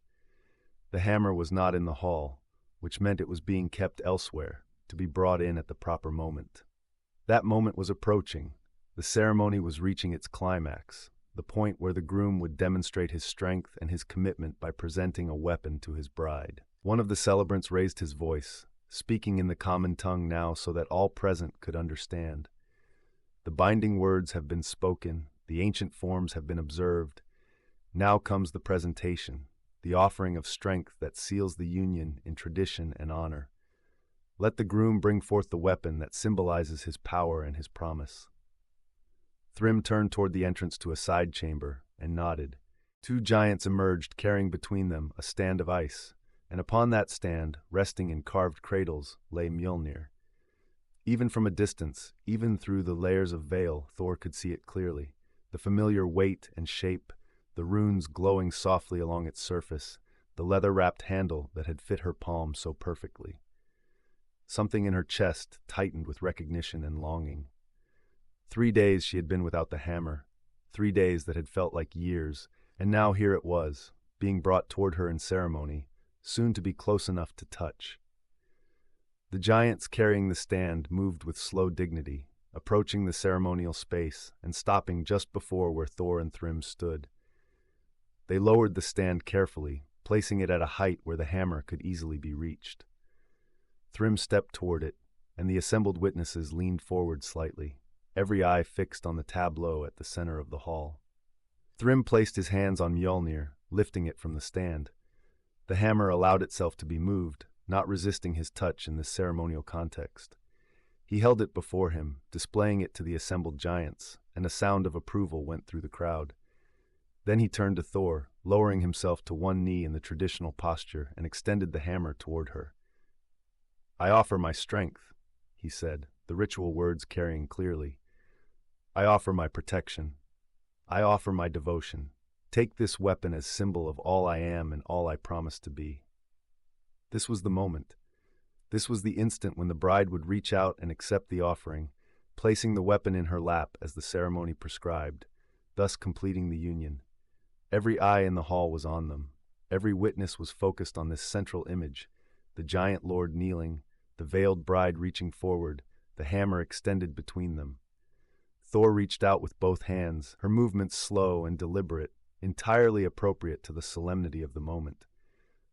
The hammer was not in the hall, which meant it was being kept elsewhere, to be brought in at the proper moment. That moment was approaching. The ceremony was reaching its climax, the point where the groom would demonstrate his strength and his commitment by presenting a weapon to his bride. One of the celebrants raised his voice, speaking in the common tongue now so that all present could understand. "The binding words have been spoken, the ancient forms have been observed. Now comes the presentation, the offering of strength that seals the union in tradition and honor. Let the groom bring forth the weapon that symbolizes his power and his promise." Thrym turned toward the entrance to a side chamber and nodded. Two giants emerged, carrying between them a stand of ice, and upon that stand, resting in carved cradles, lay Mjölnir. Even from a distance, even through the layers of veil, Thor could see it clearly, the familiar weight and shape, the runes glowing softly along its surface, the leather-wrapped handle that had fit her palm so perfectly. Something in her chest tightened with recognition and longing. 3 days she had been without the hammer, 3 days that had felt like years, and now here it was, being brought toward her in ceremony, soon to be close enough to touch. The giants carrying the stand moved with slow dignity, approaching the ceremonial space and stopping just before where Thor and Thrym stood. They lowered the stand carefully, placing it at a height where the hammer could easily be reached. Thrym stepped toward it, and the assembled witnesses leaned forward slightly, every eye fixed on the tableau at the center of the hall. Thrym placed his hands on Mjölnir, lifting it from the stand. The hammer allowed itself to be moved, not resisting his touch in this ceremonial context. He held it before him, displaying it to the assembled giants, and a sound of approval went through the crowd. Then he turned to Thor, lowering himself to one knee in the traditional posture, and extended the hammer toward her. "I offer my strength," he said, the ritual words carrying clearly. "I offer my protection. I offer my devotion. Take this weapon as symbol of all I am and all I promise to be." This was the moment. This was the instant when the bride would reach out and accept the offering, placing the weapon in her lap as the ceremony prescribed. thus completing the union. Every eye in the hall was on them. Every witness was focused on this central image, the giant lord kneeling, the veiled bride reaching forward, the hammer extended between them. Thor reached out with both hands, her movements slow and deliberate, entirely appropriate to the solemnity of the moment.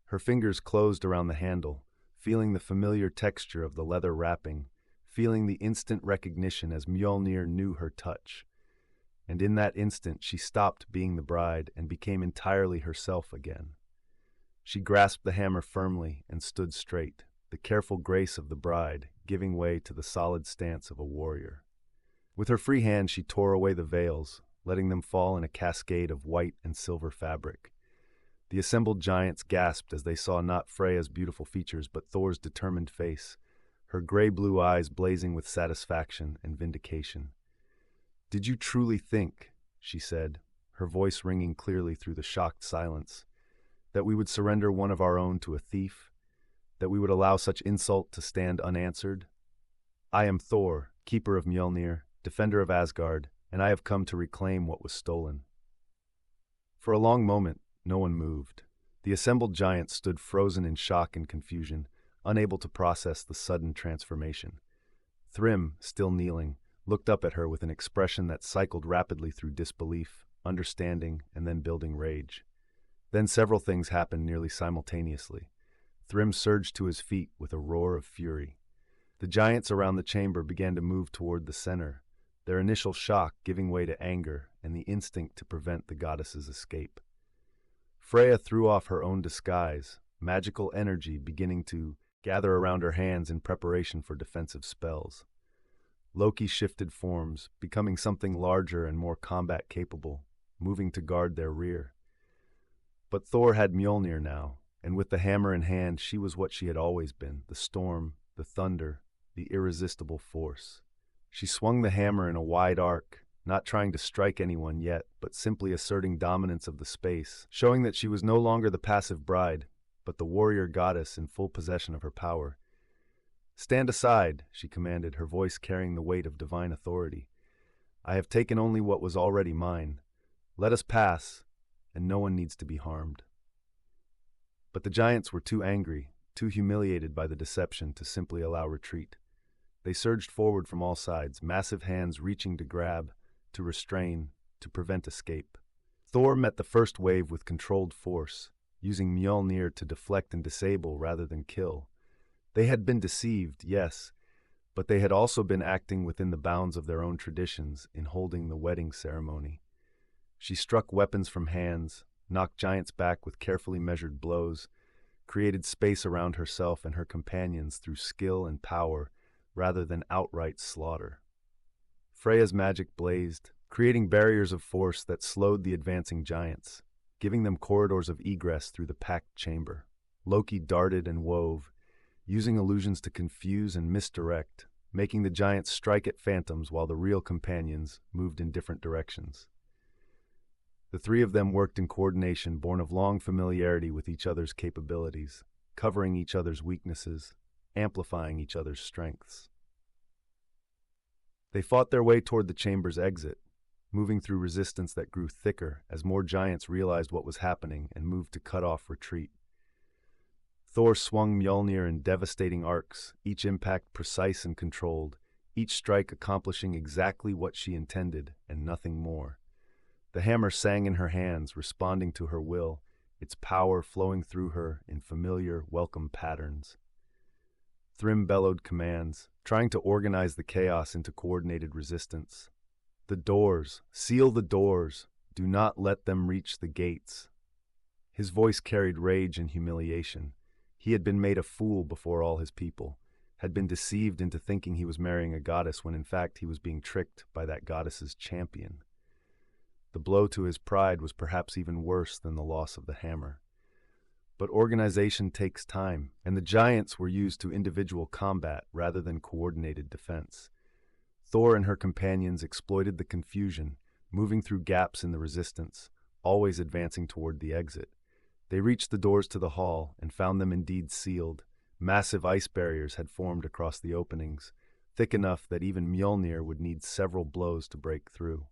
Her fingers closed around the handle, feeling the familiar texture of the leather wrapping, feeling the instant recognition as Mjölnir knew her touch. And in that instant she stopped being the bride and became entirely herself again. She grasped the hammer firmly and stood straight, the careful grace of the bride giving way to the solid stance of a warrior. With her free hand she tore away the veils, letting them fall in a cascade of white and silver fabric. The assembled giants gasped as they saw not Freya's beautiful features but Thor's determined face, her gray-blue eyes blazing with satisfaction and vindication. "Did you truly think," she said, her voice ringing clearly through the shocked silence, "that we would surrender one of our own to a thief? That we would allow such insult to stand unanswered? I am Thor, keeper of Mjölnir, defender of Asgard, and I have come to reclaim what was stolen." For a long moment, no one moved. The assembled giants stood frozen in shock and confusion, unable to process the sudden transformation. Thrym, still kneeling, looked up at her with an expression that cycled rapidly through disbelief, understanding, and then building rage. Then several things happened nearly simultaneously. Thrym surged to his feet with a roar of fury. The giants around the chamber began to move toward the center, their initial shock giving way to anger and the instinct to prevent the goddess's escape. Freya threw off her own disguise, magical energy beginning to gather around her hands in preparation for defensive spells. Loki shifted forms, becoming something larger and more combat-capable, moving to guard their rear. But Thor had Mjölnir now, and with the hammer in hand she was what she had always been, the storm, the thunder, the irresistible force. She swung the hammer in a wide arc, not trying to strike anyone yet, but simply asserting dominance of the space, showing that she was no longer the passive bride, but the warrior goddess in full possession of her power. "Stand aside," she commanded, her voice carrying the weight of divine authority. "I have taken only what was already mine. Let us pass, and no one needs to be harmed." But the giants were too angry, too humiliated by the deception to simply allow retreat. They surged forward from all sides, massive hands reaching to grab, to restrain, to prevent escape. Thor met the first wave with controlled force, using Mjölnir to deflect and disable rather than kill. They had been deceived, yes, but they had also been acting within the bounds of their own traditions in holding the wedding ceremony. She struck weapons from hands, knocked giants back with carefully measured blows, created space around herself and her companions through skill and power rather than outright slaughter. Freya's magic blazed, creating barriers of force that slowed the advancing giants, giving them corridors of egress through the packed chamber. Loki darted and wove, using illusions to confuse and misdirect, making the giants strike at phantoms while the real companions moved in different directions. The three of them worked in coordination born of long familiarity with each other's capabilities, covering each other's weaknesses, amplifying each other's strengths. They fought their way toward the chamber's exit, moving through resistance that grew thicker as more giants realized what was happening and moved to cut off retreat. Thor swung Mjölnir in devastating arcs, each impact precise and controlled, each strike accomplishing exactly what she intended and nothing more. The hammer sang in her hands, responding to her will, its power flowing through her in familiar, welcome patterns. Thrym bellowed commands, trying to organize the chaos into coordinated resistance. "The doors! Seal the doors! Do not let them reach the gates!" His voice carried rage and humiliation. He had been made a fool before all his people, had been deceived into thinking he was marrying a goddess when in fact he was being tricked by that goddess's champion. The blow to his pride was perhaps even worse than the loss of the hammer. But organization takes time, and the giants were used to individual combat rather than coordinated defense. Thor and her companions exploited the confusion, moving through gaps in the resistance, always advancing toward the exit. They reached the doors to the hall and found them indeed sealed. Massive ice barriers had formed across the openings, thick enough that even Mjölnir would need several blows to break through.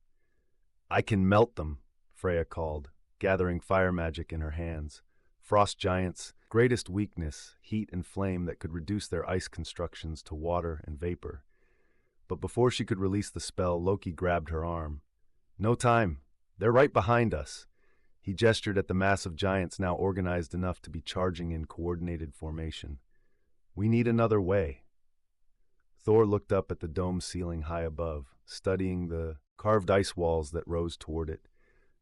I can melt them, Freya called, gathering fire magic in her hands. Frost giants' greatest weakness, heat and flame that could reduce their ice constructions to water and vapor. But before she could release the spell, Loki grabbed her arm. No time. They're right behind us. He gestured at the mass of giants now organized enough to be charging in coordinated formation. We need another way. Thor looked up at the dome ceiling high above, studying the carved ice walls that rose toward it.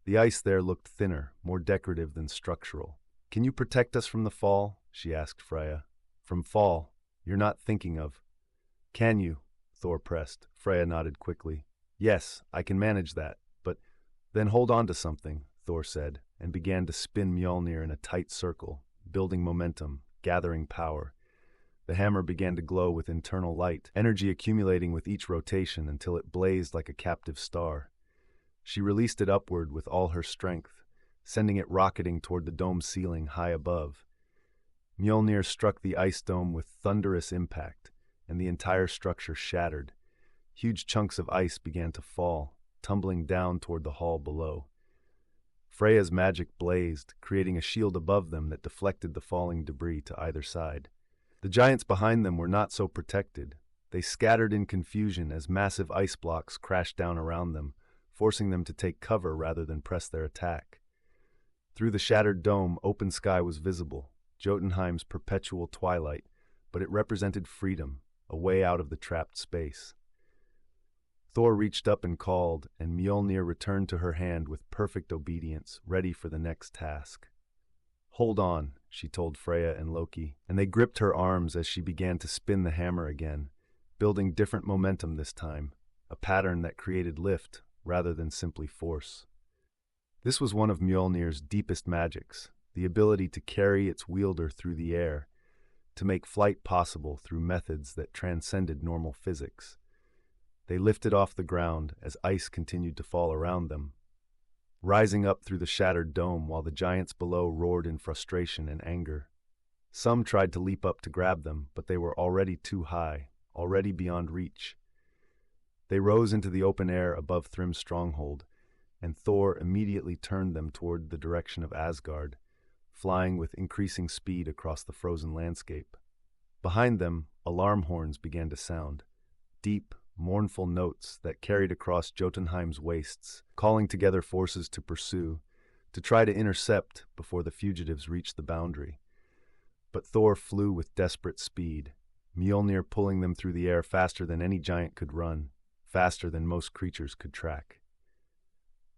The ice there looked thinner, more decorative than structural. Can you protect us from the fall? She asked Freya. From fall? You're not thinking of. Can you? Thor pressed. Freya nodded quickly. Yes, I can manage that, but then hold on to something, Thor said, and began to spin Mjölnir in a tight circle, building momentum, gathering power. The hammer began to glow with internal light, energy accumulating with each rotation until it blazed like a captive star. She released it upward with all her strength, sending it rocketing toward the dome ceiling high above. Mjölnir struck the ice dome with thunderous impact, and the entire structure shattered. Huge chunks of ice began to fall, tumbling down toward the hall below. Freya's magic blazed, creating a shield above them that deflected the falling debris to either side. The giants behind them were not so protected. They scattered in confusion as massive ice blocks crashed down around them, forcing them to take cover rather than press their attack. Through the shattered dome, open sky was visible, Jotunheim's perpetual twilight, but it represented freedom, a way out of the trapped space. Thor reached up and called, and Mjölnir returned to her hand with perfect obedience, ready for the next task. Hold on, she told Freya and Loki, and they gripped her arms as she began to spin the hammer again, building different momentum this time, a pattern that created lift rather than simply force. This was one of Mjölnir's deepest magics, the ability to carry its wielder through the air, to make flight possible through methods that transcended normal physics. They lifted off the ground as ice continued to fall around them, rising up through the shattered dome while the giants below roared in frustration and anger. Some tried to leap up to grab them, but they were already too high, already beyond reach. They rose into the open air above Thrym's stronghold, and Thor immediately turned them toward the direction of Asgard, flying with increasing speed across the frozen landscape. Behind them, alarm horns began to sound, deep, mournful notes that carried across Jotunheim's wastes, calling together forces to pursue, to try to intercept before the fugitives reached the boundary. But Thor flew with desperate speed, Mjölnir pulling them through the air faster than any giant could run, faster than most creatures could track.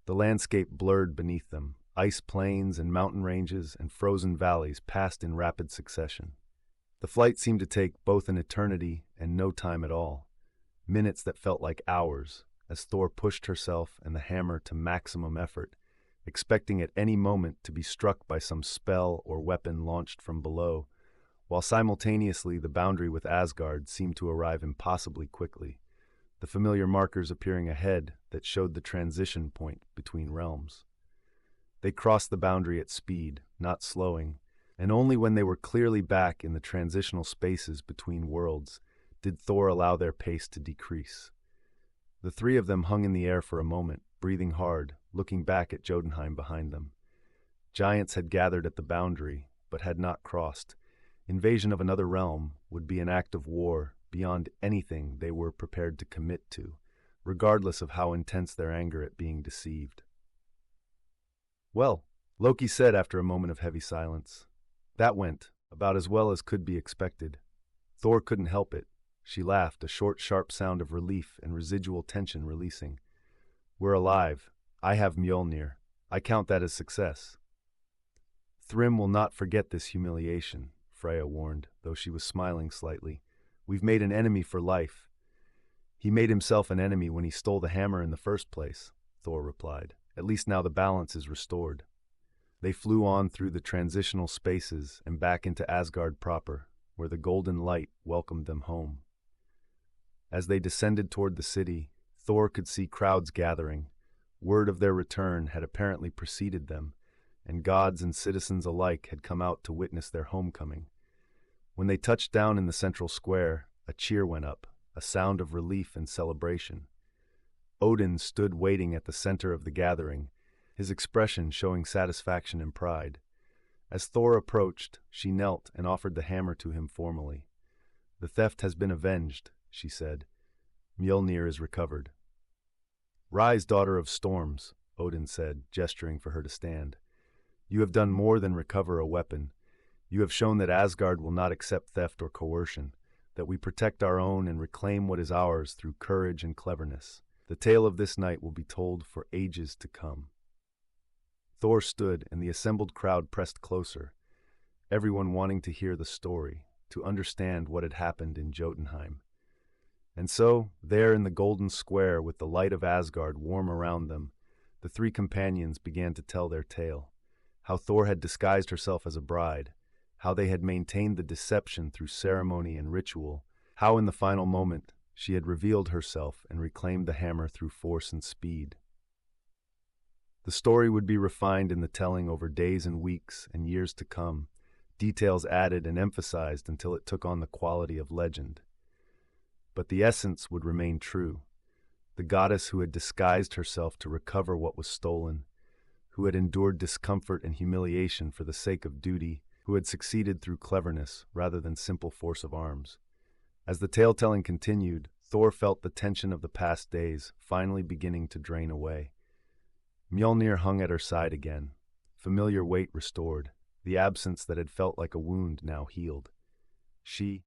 The landscape blurred beneath them. Ice plains and mountain ranges and frozen valleys passed in rapid succession. The flight seemed to take both an eternity and no time at all. Minutes that felt like hours, as Thor pushed herself and the hammer to maximum effort, expecting at any moment to be struck by some spell or weapon launched from below, while simultaneously the boundary with Asgard seemed to arrive impossibly quickly, the familiar markers appearing ahead that showed the transition point between realms. They crossed the boundary at speed, not slowing, and only when they were clearly back in the transitional spaces between worlds did Thor allow their pace to decrease. The three of them hung in the air for a moment, breathing hard, looking back at Jotunheim behind them. Giants had gathered at the boundary, but had not crossed. Invasion of another realm would be an act of war beyond anything they were prepared to commit to, regardless of how intense their anger at being deceived. Well, Loki said after a moment of heavy silence. That went about as well as could be expected. Thor couldn't help it. She laughed, a short, sharp sound of relief and residual tension releasing. We're alive. I have Mjölnir. I count that as success. Thrym will not forget this humiliation, Freya warned, though she was smiling slightly. We've made an enemy for life. He made himself an enemy when he stole the hammer in the first place, Thor replied. At least now the balance is restored. They flew on through the transitional spaces and back into Asgard proper, where the golden light welcomed them home. As they descended toward the city, Thor could see crowds gathering. Word of their return had apparently preceded them, and gods and citizens alike had come out to witness their homecoming. When they touched down in the central square, a cheer went up, a sound of relief and celebration. Odin stood waiting at the center of the gathering, his expression showing satisfaction and pride. As Thor approached, she knelt and offered the hammer to him formally. "The theft has been avenged," she said. "Mjölnir is recovered." "Rise, daughter of storms," Odin said, gesturing for her to stand. "You have done more than recover a weapon. You have shown that Asgard will not accept theft or coercion, that we protect our own and reclaim what is ours through courage and cleverness. The tale of this night will be told for ages to come." Thor stood, and the assembled crowd pressed closer, everyone wanting to hear the story, to understand what had happened in Jotunheim. And so, there in the golden square with the light of Asgard warm around them, the three companions began to tell their tale. How Thor had disguised herself as a bride, how they had maintained the deception through ceremony and ritual, how in the final moment she had revealed herself and reclaimed the hammer through force and speed. The story would be refined in the telling over days and weeks and years to come, details added and emphasized until it took on the quality of legend. But the essence would remain true. The goddess who had disguised herself to recover what was stolen, who had endured discomfort and humiliation for the sake of duty, who had succeeded through cleverness rather than simple force of arms. As the tale-telling continued, Thor felt the tension of the past days finally beginning to drain away. Mjölnir hung at her side again, familiar weight restored, the absence that had felt like a wound now healed. She,